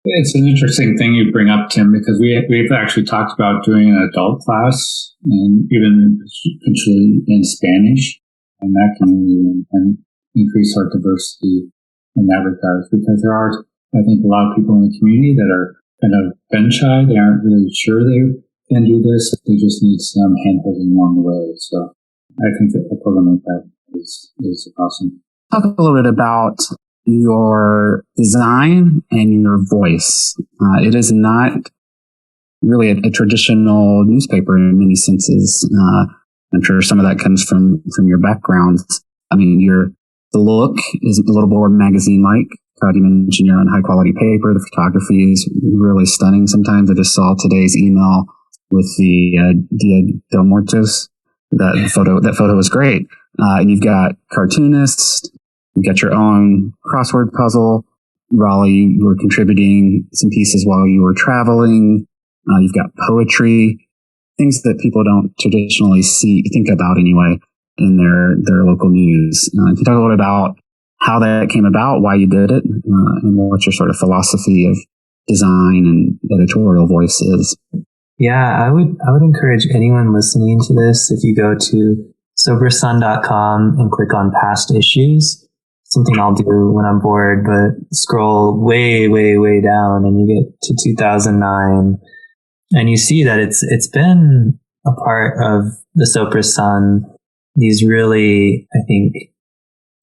It's an interesting thing you bring up, Tim, because we've actually talked about doing an adult class, and even potentially in Spanish, in that community, and increase our diversity in that regard. Because there are, I think, a lot of people in the community that are kind of gun shy. They aren't really sure they can do this. They just need some hand-holding along the way. So I think that a program like that is awesome. Talk a little bit about your design and your voice. It is not really a traditional newspaper in many senses. I'm sure some of that comes from your background. I mean, the look is a little more magazine-like. Todd, you mentioned you're on high-quality paper. The photography is really stunning. Sometimes I just saw today's email with the Dia de Muertos. That photo was great. And you've got cartoonists. You've got your own crossword puzzle. Raleigh, you were contributing some pieces while you were traveling. You've got poetry, things that people don't traditionally think about anyway in their local news. Can you talk a little bit about how that came about, why you did it, and what your sort of philosophy of design and editorial voice is? Yeah, I would encourage anyone listening to this, if you go to soprisun.com and click on past issues, something I'll do when I'm bored, but scroll way, way, way down and you get to 2009 and you see that it's been a part of the Sopris Sun, these really, I think,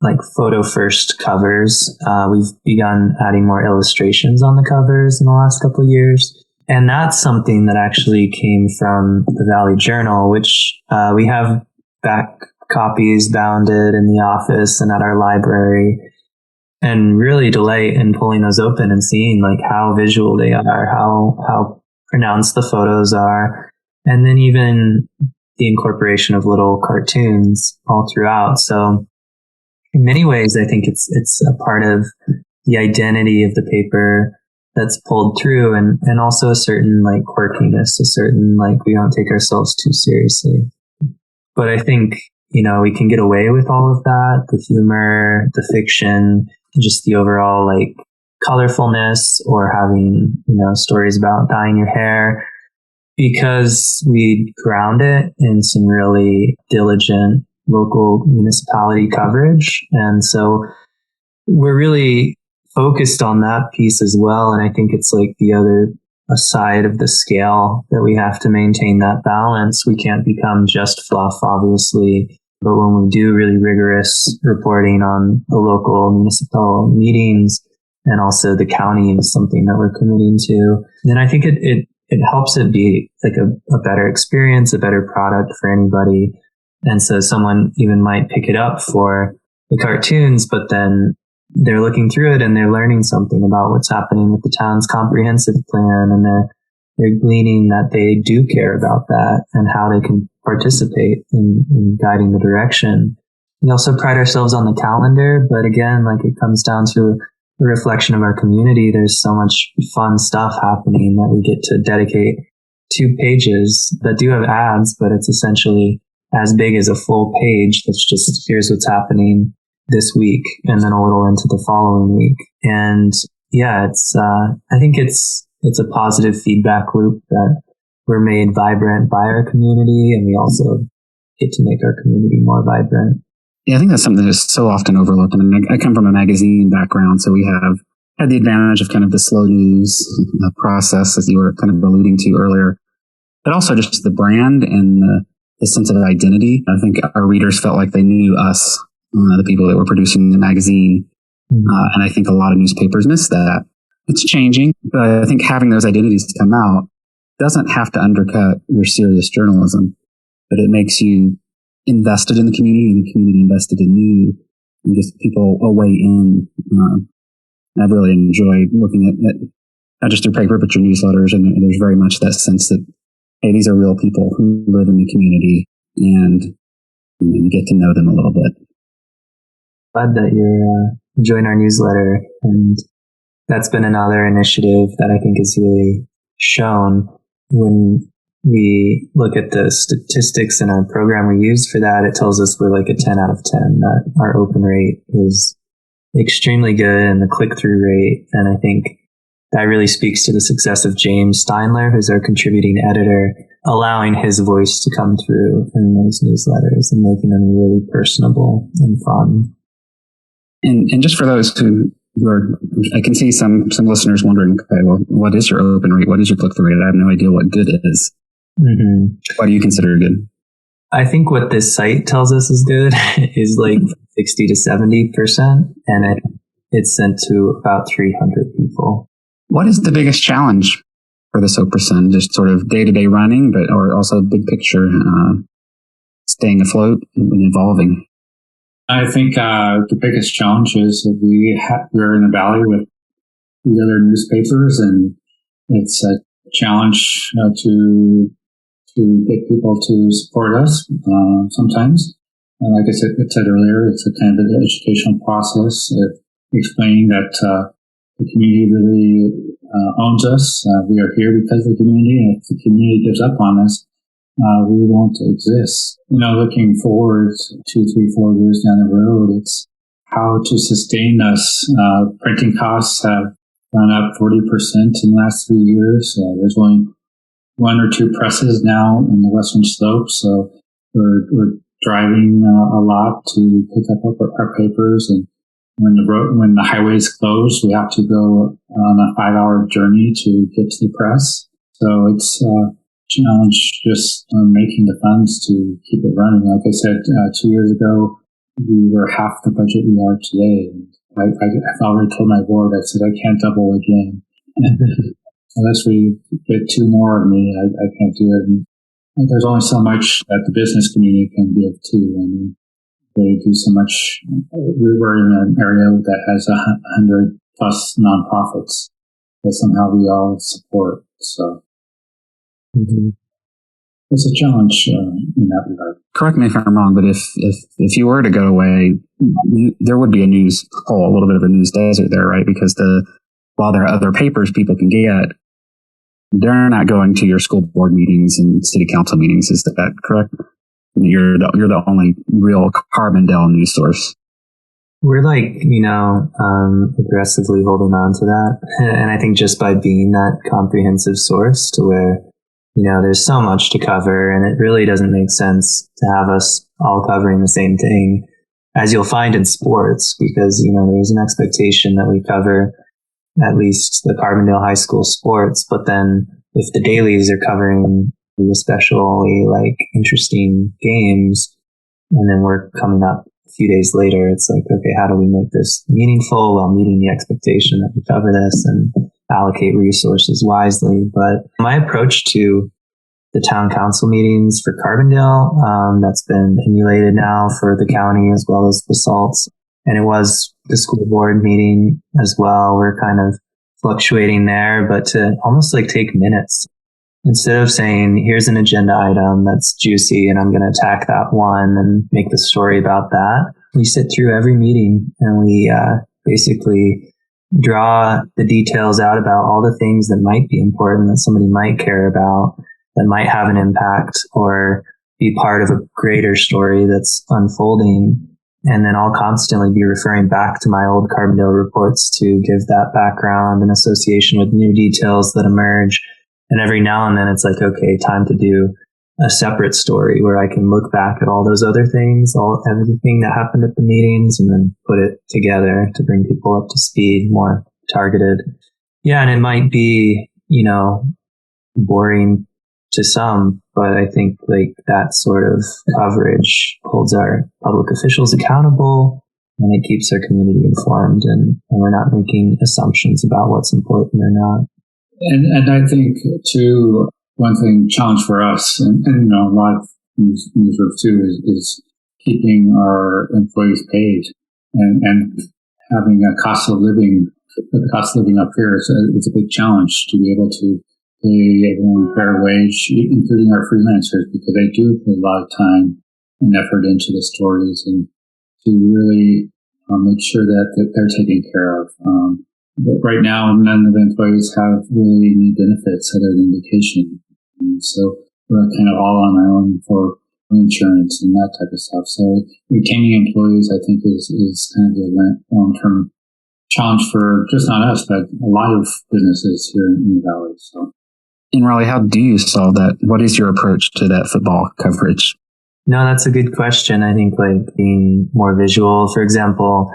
like photo first covers. We've begun adding more illustrations on the covers in the last couple of years. And that's something that actually came from the Valley Journal, which we have back copies bounded in the office and at our library, and really delight in pulling those open and seeing like how visual they are, how pronounced the photos are, and then even the incorporation of little cartoons all throughout. So in many ways, I think it's a part of the identity of the paper that's pulled through, and also a certain like quirkiness, a certain like we don't take ourselves too seriously. But I think, we can get away with all of that, the humor, the fiction, just the overall like colorfulness, or having, stories about dyeing your hair, because we ground it in some really diligent local municipality coverage. And so we're really focused on that piece as well. And I think it's like the other side of the scale that we have to maintain that balance. We can't become just fluff, obviously. But when we do really rigorous reporting on the local municipal meetings, and also the county is something that we're committing to, then I think it helps it be like a better experience, a better product for anybody. And so someone even might pick it up for the cartoons, but then they're looking through it and they're learning something about what's happening with the town's comprehensive plan, and they're gleaning that they do care about that and how they can participate in guiding the direction. We also pride ourselves on the calendar, but again, like it comes down to a reflection of our community. There's so much fun stuff happening that we get to dedicate 2 pages that do have ads, but it's essentially as big as a full page that's just, here's what's happening this week, and then a little into the following week. And yeah, I think it's a positive feedback loop that we're made vibrant by our community, and we also get to make our community more vibrant. Yeah, I think that's something that's so often overlooked. I mean, I come from a magazine background, so we have had the advantage of kind of the slow news process, as you were kind of alluding to earlier, but also just the brand and the sense of identity. I think our readers felt like they knew us, the people that were producing the magazine. And I think a lot of newspapers miss that. It's changing, but I think having those identities come out doesn't have to undercut your serious journalism, but it makes you invested in the community and the community invested in you, and just people weigh in. I've really enjoyed looking at not just your paper, but your newsletters, and there's very much that sense that, hey, these are real people who live in the community, and you get to know them a little bit. Glad that you're enjoying our newsletter, and that's been another initiative that I think is really shown when we look at the statistics in our program we use for that. It tells us we're like a 10 out of 10, that our open rate is extremely good, and the click-through rate. And I think that really speaks to the success of James Steinler, who's our contributing editor, allowing his voice to come through in those newsletters and making them really personable and fun. And just for those who are, I can see some listeners wondering, okay, well, what is your open rate? What is your click-through rate? I have no idea what good is. Mm-hmm. What do you consider good? I think what this site tells us is good is like 60 to 70%, and it's sent to about 300 people. What is the biggest challenge for the Sopris Sun? Just sort of day-to-day running, or also big picture, staying afloat and evolving? I think the biggest challenge is that we're in the valley with the other newspapers, and it's a challenge to get people to support us sometimes. Like I said earlier, it's a kind of an educational process of explaining that the community really owns us. We are here because of the community, and if the community gives up on us, we won't exist. Looking forward 2, 3, 4 years down the road, it's how to sustain us. Printing costs have gone up 40% in the last 3 years. There's only 1 or 2 presses now in the Western Slope, so we're driving a lot to pick up our papers. And when the highways close, we have to go on a 5-hour journey to get to the press. So it's challenge just making the funds to keep it running. Like I said, 2 years ago, we were half the budget we are today. I've already told my board, I said, I can't double again. Unless we get 2 more of me, I can't do it. And there's only so much that the business community can give too. I mean, they do so much. We're in an area that has 100 plus nonprofits that somehow we all support. So it's a challenge in that regard. Correct me if I'm wrong, but if you were to go away, there would be a little bit of a news desert there, right? Because while there are other papers people can get, they're not going to your school board meetings and city council meetings. Is that correct? You're the only real Carbondale news source. We're aggressively holding on to that. And I think just by being that comprehensive source to where, there's so much to cover, and it really doesn't make sense to have us all covering the same thing, as you'll find in sports, because, there's an expectation that we cover at least the Carbondale High School sports. But then if the dailies are covering especially interesting games, and then we're coming up a few days later, it's like, okay, how do we make this meaningful while meeting the expectation that we cover this and allocate resources wisely? But my approach to the town council meetings for Carbondale, that's been emulated now for the county as well as the Salts. And it was the school board meeting as well. We're kind of fluctuating there, but to almost take minutes. Instead of saying, here's an agenda item that's juicy and I'm going to attack that one and make the story about that, we sit through every meeting and we basically draw the details out about all the things that might be important, that somebody might care about, that might have an impact or be part of a greater story that's unfolding. And then I'll constantly be referring back to my old Carbondale reports to give that background and association with new details that emerge. And every now and then it's like, okay, time to do a separate story where I can look back at all those other things, everything that happened at the meetings, and then put it together to bring people up to speed, more targeted. Yeah, and it might be, boring to some, but I think that sort of coverage holds our public officials accountable, and it keeps our community informed, and we're not making assumptions about what's important or not. And I think too, one thing challenge for us, and a lot of newsrooms too, is keeping our employees paid and having a cost of living up here is a big challenge to be able to pay everyone fair wage, including our freelancers, because they do put a lot of time and effort into the stories, and to really make sure that they're taken care of. But right now, none of the employees have really any benefits other than vacation. And so we're kind of all on our own for insurance and that type of stuff. So retaining employees, I think, is kind of the long-term challenge for just not us, but a lot of businesses here in the Valley. So, in Raleigh, how do you solve that? What is your approach to that football coverage? No, that's a good question. I think being more visual, for example,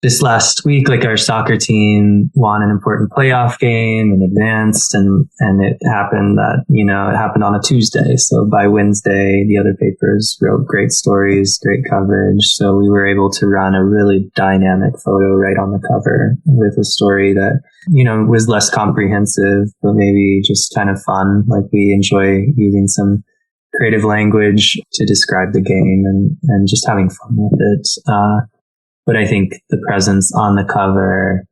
this last week, like our soccer team won an important playoff game and advanced, and it happened that, it happened on a Tuesday. So by Wednesday, the other papers wrote great stories, great coverage. So we were able to run a really dynamic photo right on the cover with a story that, was less comprehensive, but maybe just kind of fun. Like, we enjoy using some creative language to describe the game and just having fun with it. But I think the presence on the cover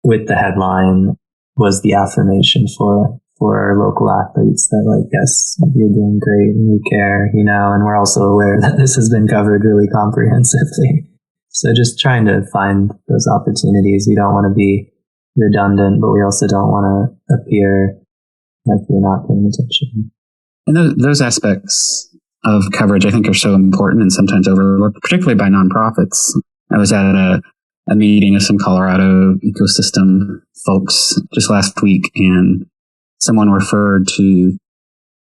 with the headline was the affirmation for our local athletes that, like, yes, you're doing great and we care, and we're also aware that this has been covered really comprehensively. So just trying to find those opportunities. We don't want to be redundant, but we also don't want to appear like we're not paying attention. And those aspects of coverage, I think, are so important and sometimes overlooked, particularly by nonprofits. I was at a meeting of some Colorado ecosystem folks just last week, and someone referred to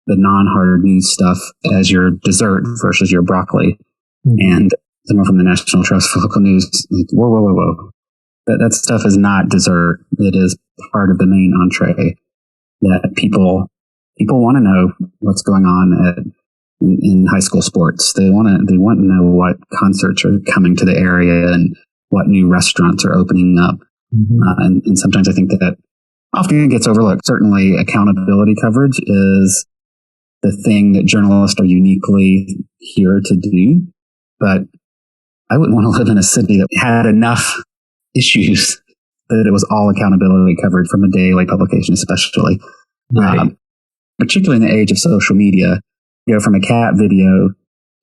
the non-hard news stuff as your dessert versus your broccoli. Mm-hmm. And someone from the National Trust for Local News, like, whoa. That stuff is not dessert. It is part of the main entree that people want to know what's going on in high school sports. They want to know what concerts are coming to the area and what new restaurants are opening up. Mm-hmm. And sometimes I think that often gets overlooked. Certainly accountability coverage is the thing that journalists are uniquely here to do. But I wouldn't want to live in a city that had enough issues that it was all accountability covered from a daily publication, especially. Right. Particularly in the age of social media. From a cat video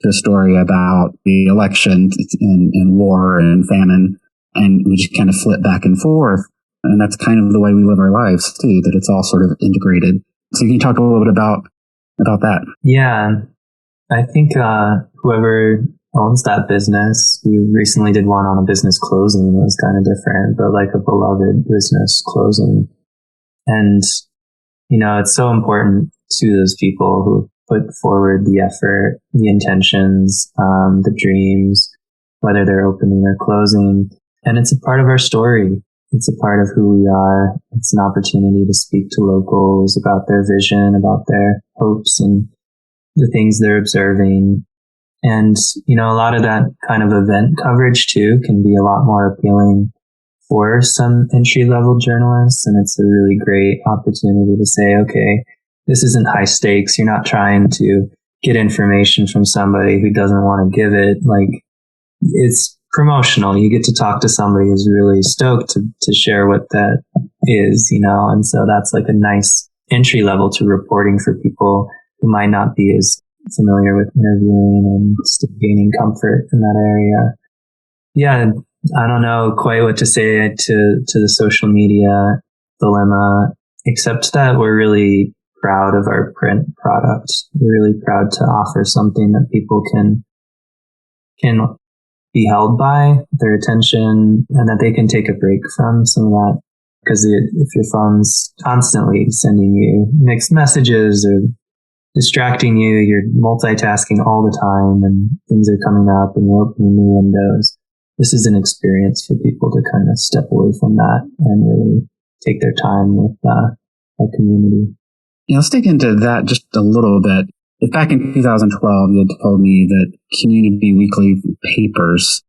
to a story about the election and war and famine, and we just kind of flip back and forth. And that's kind of the way we live our lives too, that it's all sort of integrated. So can you talk a little bit about that? Yeah, I think whoever owns that business, we recently did one on a business closing. It was kind of different, but like a beloved business closing. And, it's so important to those people who put forward the effort, the intentions, the dreams, whether they're opening or closing. And it's a part of our story. It's a part of who we are. It's an opportunity to speak to locals about their vision, about their hopes and the things they're observing. And, a lot of that kind of event coverage too can be a lot more appealing for some entry-level journalists. And it's a really great opportunity to say, okay, this isn't high stakes. You're not trying to get information from somebody who doesn't want to give it. Like, it's promotional. You get to talk to somebody who's really stoked to share what that is, and so that's like a nice entry level to reporting for people who might not be as familiar with interviewing and still gaining comfort in that area. Yeah, I don't know quite what to say to the social media dilemma, except that we're really proud of our print product. We're really proud to offer something that people can be held by, their attention, and that they can take a break from some of that. Because if your phone's constantly sending you mixed messages or distracting you, you're multitasking all the time and things are coming up and you're opening new windows. This is an experience for people to kind of step away from that and really take their time with our community. Let's dig into that just a little bit. If back in 2012, you had told me that community weekly papers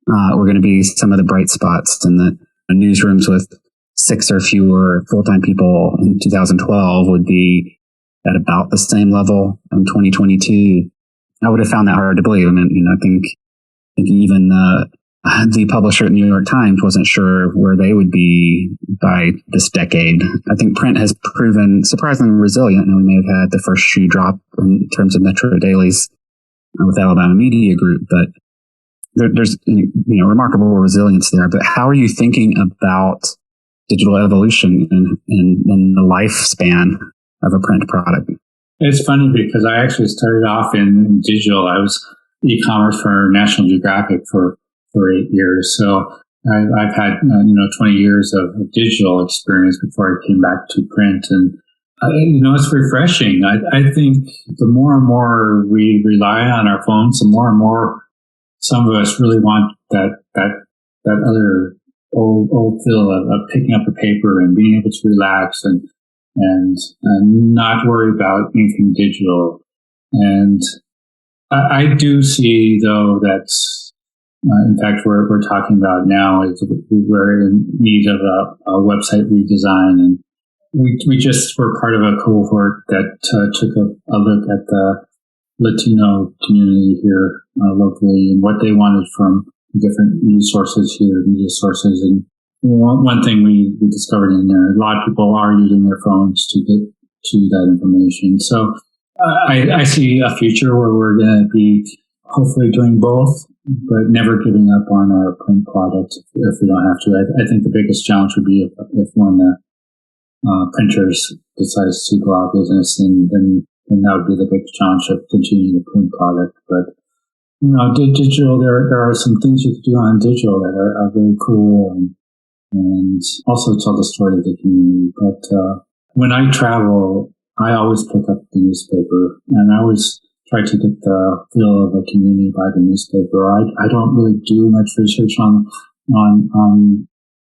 were going to be some of the bright spots, and that newsrooms with 6 or fewer full-time people in 2012 would be at about the same level in 2022. I would have found that hard to believe. I mean, I think even the publisher at New York Times wasn't sure where they would be by this decade. I think print has proven surprisingly resilient, and we may have had the first shoe drop in terms of metro dailies with Alabama Media Group, but there's remarkable resilience there. But how are you thinking about digital evolution and the lifespan of a print product? It's funny because I actually started off in digital. I was e-commerce for National Geographic for 8 years. So I've had 20 years of digital experience before I came back to print, and it's refreshing. I think the more and more we rely on our phones, the more and more some of us really want that that other old feel of picking up the paper and being able to relax and not worry about anything digital. And I do see, though, that in fact we're talking about now is we're in need of a website redesign, and we just were part of a cohort that took a look at the Latino community here locally and what they wanted from different news sources here, media sources. And one thing we discovered in there, a lot of people are using their phones to get to that information. So I see a future where we're going to be hopefully doing both, but never giving up on our print product if we don't have to. I think the biggest challenge would be if one of the printers decides to go out of business, and then that would be the big challenge of continuing the print product. But digital, there are some things you can do on digital that are very cool and also tell the story of the community. But when I travel, I always pick up the newspaper, and I always try to get the feel of a community by the newspaper. I don't really do much research on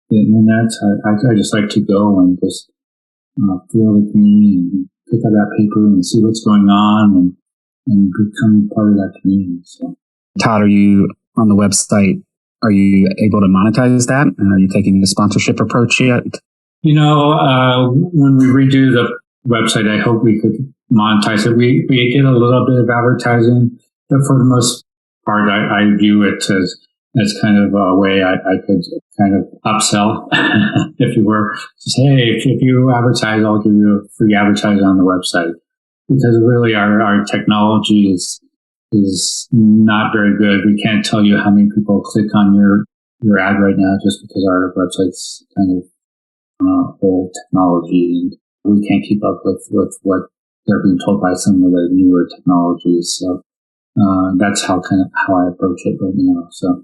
the internet. I just like to go and just feel the community and pick up that paper and see what's going on and become part of that community. So, Todd, are you on the website? Are you able to monetize that? And are you taking the sponsorship approach yet? When we redo the website, I hope we could monetize it. We get a little bit of advertising, but for the most part, I view it as kind of a way I could kind of upsell, if you were. Just, hey, if you advertise, I'll give you a free advertising on the website. Because really our technology is not very good. We can't tell you how many people click on your ad right now just because our website's kind of old technology, and we can't keep up with what they're being told by some of the newer technologies. So that's how I approach it right now. So.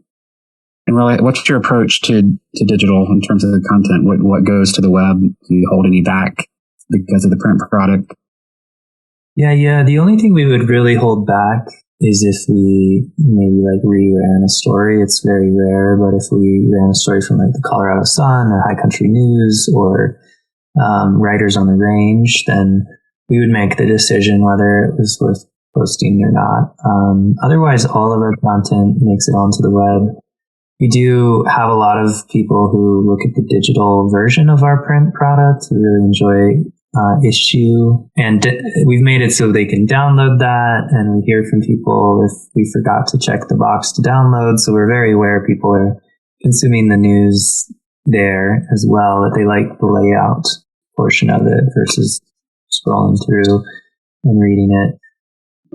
And really, what's your approach to digital in terms of the content? What goes to the web? Do you hold any back because of the print product? Yeah. The only thing we would really hold back is if we maybe reran a story. It's very rare, but if we ran a story from the Colorado Sun or High Country News or Writers on the Range, then we would make the decision whether it was worth posting or not. Otherwise, all of our content makes it onto the web. We do have a lot of people who look at the digital version of our print product who really enjoy issue, and we've made it so they can download that, and we hear from people if we forgot to check the box to download. So we're very aware people are consuming the news there as well, that they like the layout portion of it versus scrolling through and reading it.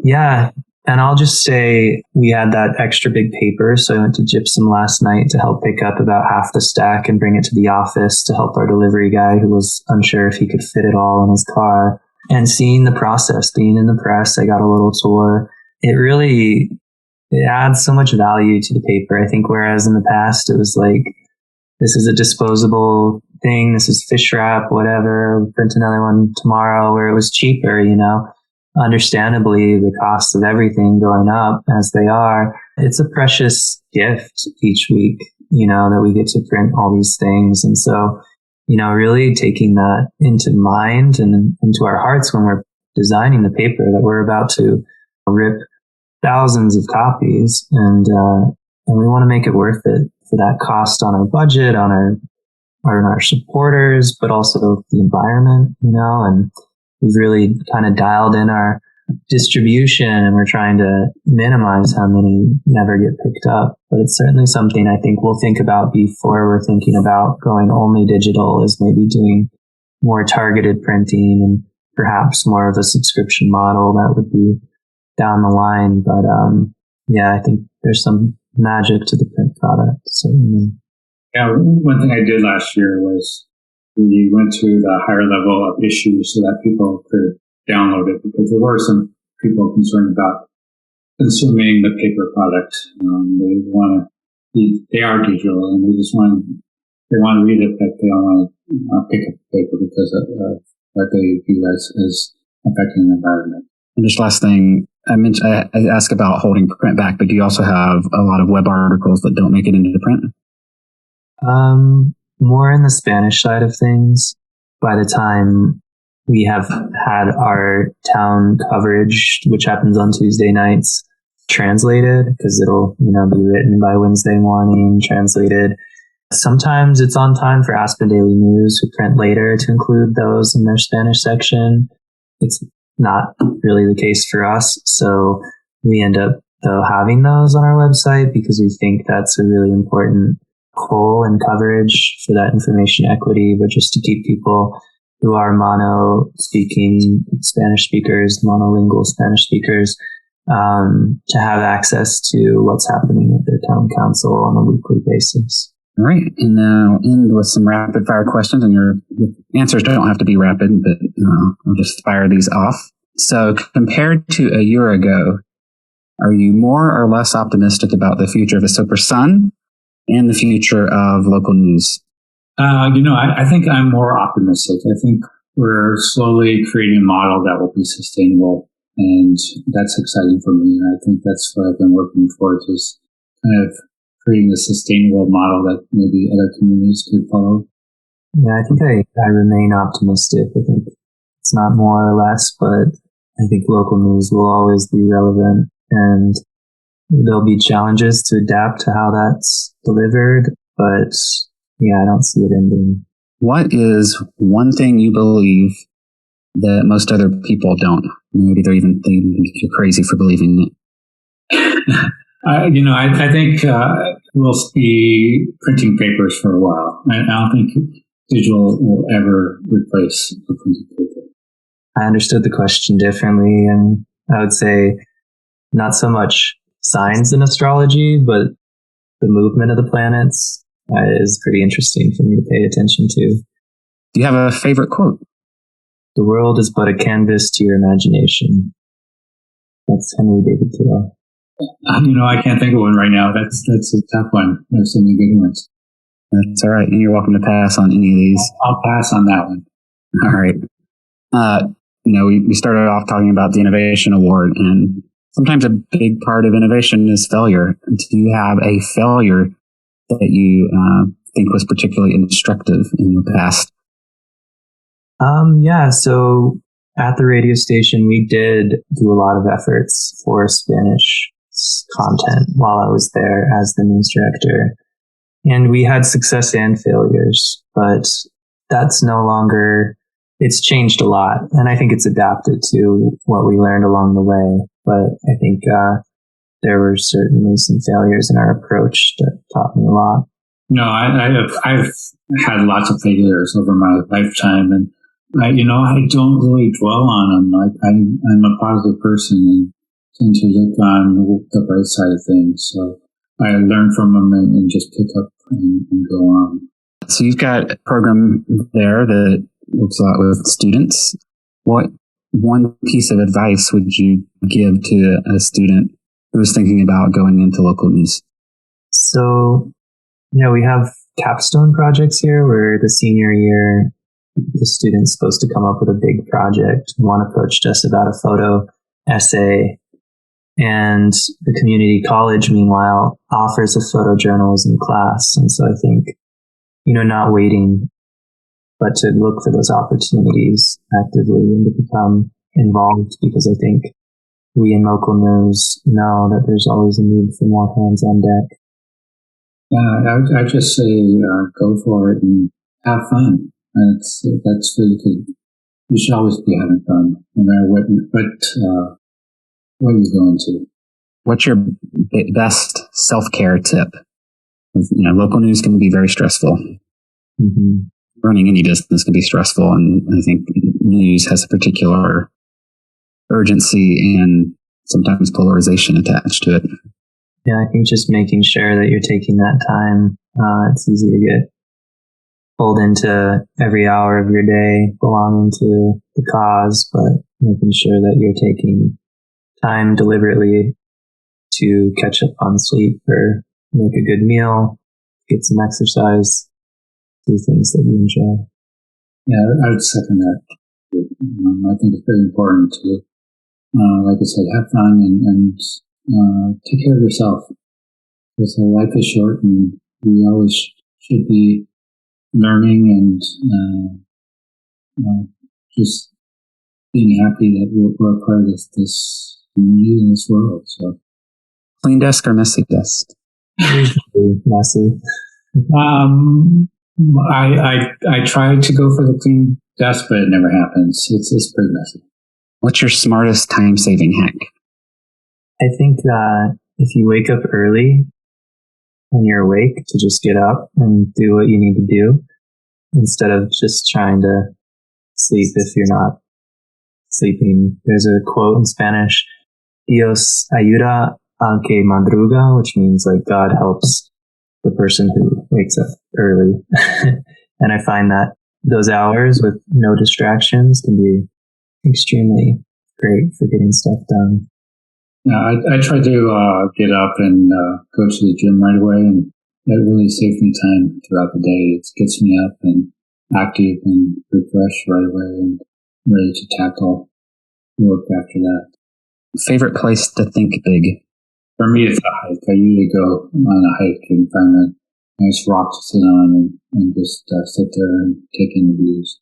Yeah. And I'll just say we had that extra big paper. So I went to Gypsum last night to help pick up about half the stack and bring it to the office to help our delivery guy who was unsure if he could fit it all in his car. And seeing the process, being in the press, I got a little tour. It adds so much value to the paper. I think whereas in the past it was this is a disposable thing. This is fish wrap, whatever. We'll print another one tomorrow, where it was cheaper, Understandably, the costs of everything going up as they are. It's a precious gift each week, that we get to print all these things. And so, really taking that into mind and into our hearts when we're designing the paper, that we're about to rip thousands of copies, and we want to make it worth it for that cost on our budget, on our supporters, but also the environment, and we've really kind of dialed in our distribution, and we're trying to minimize how many never get picked up. But it's certainly something I think we'll think about before we're thinking about going only digital, is maybe doing more targeted printing and perhaps more of a subscription model. That would be down the line. But I think there's some magic to the print product, certainly. Yeah, one thing I did last year was we went to the higher level of issues so that people could download it, because there were some people concerned about consuming the paper product. They are digital, and they want to read it, but they don't want to pick up the paper because of what they view as affecting the environment. And just last thing, I asked about holding print back, but do you also have a lot of web articles that don't make it into the print? More in the Spanish side of things. By the time we have had our town coverage, which happens on Tuesday nights, translated, because it'll, be written by Wednesday morning, translated. Sometimes it's on time for Aspen Daily News, who print later, to include those in their Spanish section. It's not really the case for us, so we end up, though, having those on our website because we think that's a really important goal and coverage for that information equity, but just to keep people who are mono-speaking Spanish speakers, monolingual Spanish speakers, to have access to what's happening at their town council on a weekly basis. All right, and now end with some rapid fire questions, and your answers don't have to be rapid, but I'll just fire these off. So compared to a year ago, are you more or less optimistic about the future of the Sopris Sun and the future of local news? I think I'm more optimistic. I think we're slowly creating a model that will be sustainable, and that's exciting for me. And I think that's what I've been working towards, is kind of creating a sustainable model that maybe other communities could follow. Yeah, I think I remain optimistic. I think it's not more or less, but I think local news will always be relevant, and there'll be challenges to adapt to how that's delivered, but yeah, I don't see it ending. What is one thing you believe that most other people don't? Maybe they think you're crazy for believing it. I think we'll be printing papers for a while. I don't think digital will ever replace the printed paper. I understood the question differently, and I would say not so much signs in astrology, but the movement of the planets is pretty interesting for me to pay attention to. Do you have a favorite quote? The world is but a canvas to your imagination. That's Henry David Thoreau. I can't think of one right now. That's a tough one. There's so many good ones. That's all right. And you're welcome to pass on any of these. I'll pass on that one. All right. We started off talking about the Innovation Award, and sometimes a big part of innovation is failure. Do you have a failure that you think was particularly instructive in your past? Yeah. So at the radio station, we did do a lot of efforts for Spanish content while I was there as the news director. And we had success and failures, but that's no longer, it's changed a lot. And I think it's adapted to what we learned along the way. But I think there were certainly some failures in our approach that taught me a lot. No, I've had lots of failures over my lifetime, and I don't really dwell on them. I'm a positive person and tend to look on the bright side of things. So I learn from them and just pick up and go on. So you've got a program there that works a lot with students. What one piece of advice would you give to a student who's thinking about going into local news? So, we have capstone projects here where the senior year, the student's supposed to come up with a big project. One approached us about a photo essay, and the community college, meanwhile, offers a photojournalism class. And so I think, not waiting, but to look for those opportunities actively and to become involved, because I think we in local news know that there's always a need for more hands on deck. I just say go for it and have fun. That's really good. You should always be having fun, no matter what you're going to. What's your best self-care tip? Local news can be very stressful. Mm-hmm. Running any business can be stressful, and I think news has a particular urgency and sometimes polarization attached to it. Yeah, I think just making sure that you're taking that time. It's easy to get pulled into every hour of your day belonging to the cause, but making sure that you're taking time deliberately to catch up on sleep or make a good meal, get some exercise, do things that you enjoy. Yeah, I would second that. I think it's very important to, like I said, have fun and take care of yourself. Because life is short, and we always should be learning and just being happy that we're a part of this community in this world. So, clean desk or messy desk? Messy. I tried to go for the clean desk, but it never happens. It's pretty messy. What's your smartest time-saving hack? I think that if you wake up early when you're awake, to just get up and do what you need to do instead of just trying to sleep if you're not sleeping. There's a quote in Spanish, Dios ayuda al que madruga, which means like God helps the person who wakes up early. And I find that those hours with no distractions can be extremely great for getting stuff done. Yeah, I try to get up and go to the gym right away, and that really saves me time throughout the day. It gets me up and active and refreshed right away and ready to tackle work after that. Favorite place to think big? For me, it's a hike. I usually go on a hike and find a nice rock to sit on and just sit there and take in the views.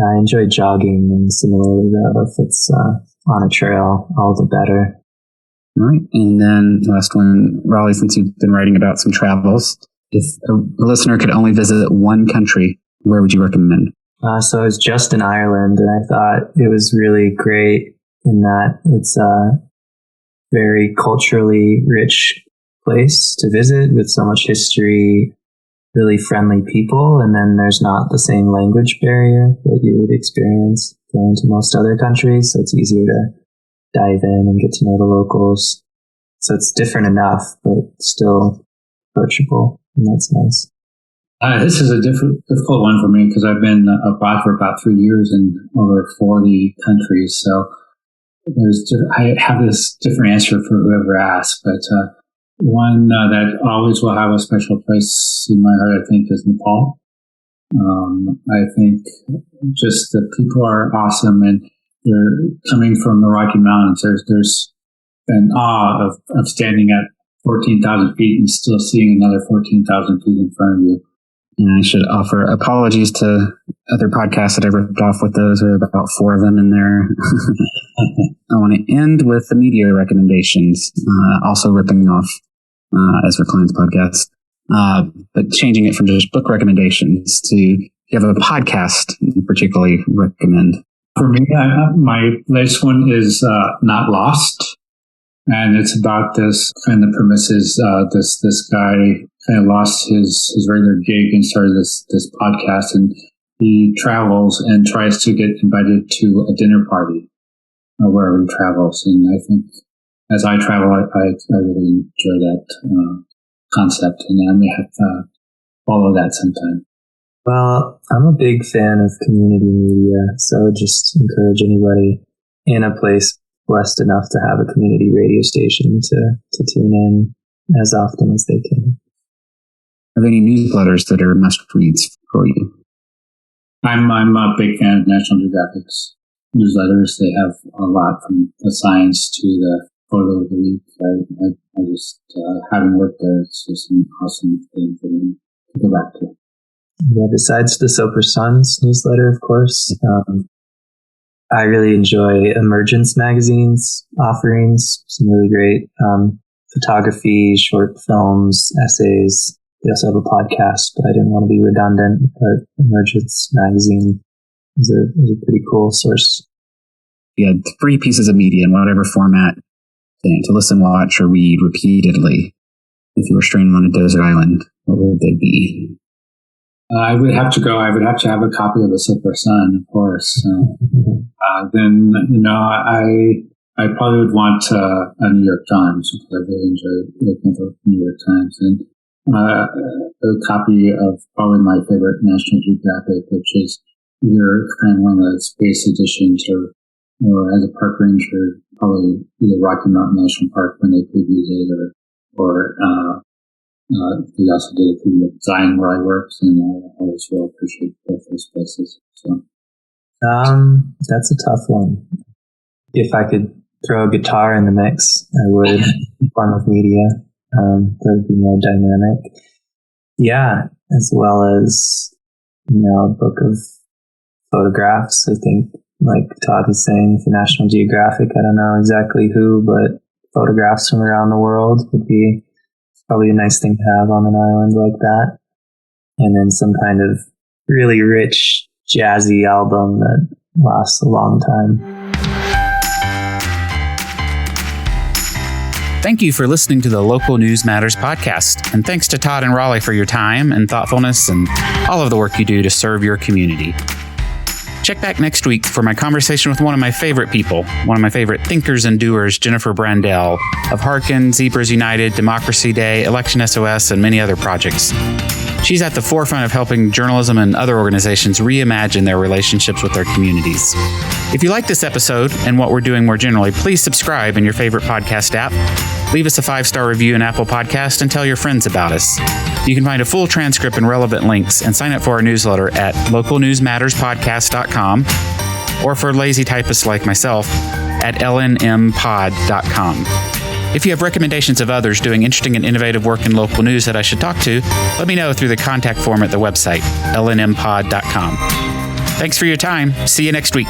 I enjoy jogging, and similarly, though, if it's on a trail, all the better. All right. And then last one, Raleigh, since you've been writing about some travels, if a listener could only visit one country, where would you recommend? So I was just in Ireland, and I thought it was really great in that it's a very culturally rich place to visit with so much history, really friendly people, and then there's not the same language barrier that you would experience going to most other countries, so it's easier to dive in and get to know the locals. So it's different enough, but still approachable, and that's nice. This is a difficult one for me because I've been abroad for about 3 years in over 40 countries, so I have this different answer for whoever asks, but one that always will have a special place in my heart, I think, is Nepal. I think just the people are awesome, and they're coming from the Rocky Mountains. There's an awe of standing at 14,000 feet and still seeing another 14,000 feet in front of you. And I should offer apologies to other podcasts that I ripped off with those. There are about 4 of them in there. I want to end with the media recommendations, also ripping off Ezra Klein's podcast, but changing it from just book recommendations to, you have a podcast you particularly recommend? For me, my latest one is Not Lost. And it's about this kind of premises. This guy kind of lost his regular gig and started this podcast, and he travels and tries to get invited to a dinner party wherever he travels. And I think as I travel, I really enjoy that concept, and I may have to follow that sometime. Well, I'm a big fan of community media, so I would just encourage anybody in a place blessed enough to have a community radio station to tune in as often as they can. Are there any newsletters that are must-reads for you? I'm a big fan of National Geographic's newsletters. They have a lot, from the science to the photo of the week. I just, having worked there, it's just an awesome thing for me to go back to. Yeah, besides the Sopris Sun's newsletter, of course, I really enjoy Emergence Magazine's offerings. Some really great photography, short films, essays. They also have a podcast, but I didn't want to be redundant. But Emergence Magazine is a pretty cool source. You had 3 pieces of media in whatever format to listen, watch, or read repeatedly. If you were stranded on a desert island, what would they be? I would have to have a copy of the Sopris Sun, of course. Then, I probably would want a New York Times, because I really enjoy looking at the New York Times. And a copy of probably my favorite National Geographic, which is either kind of one of the space editions or as a park ranger, probably either Rocky Mountain National Park when they previewed it, or they also did a preview of Zion where I worked, and I always really appreciate both those places. So, that's a tough one. If I could throw a guitar in the mix, I would. Form of media, that would be more dynamic. Yeah, as well as, a book of photographs. I think, like Todd was saying, for National Geographic, I don't know exactly who, but photographs from around the world would be probably a nice thing to have on an island like that. And then some kind of really rich, jazzy album that lasts a long time. Thank you for listening to the Local News Matters podcast. And thanks to Todd and Raleigh for your time and thoughtfulness and all of the work you do to serve your community. Check back next week for my conversation with one of my favorite people, one of my favorite thinkers and doers, Jennifer Brandel of Hearken, Zebras United, Democracy Day, Election SOS, and many other projects. She's at the forefront of helping journalism and other organizations reimagine their relationships with their communities. If you like this episode and what we're doing more generally, please subscribe in your favorite podcast app. Leave us a 5-star review in Apple Podcast and tell your friends about us. You can find a full transcript and relevant links and sign up for our newsletter at localnewsmatterspodcast.com or for lazy typists like myself at lnmpod.com. If you have recommendations of others doing interesting and innovative work in local news that I should talk to, let me know through the contact form at the website, lnmpod.com. Thanks for your time. See you next week.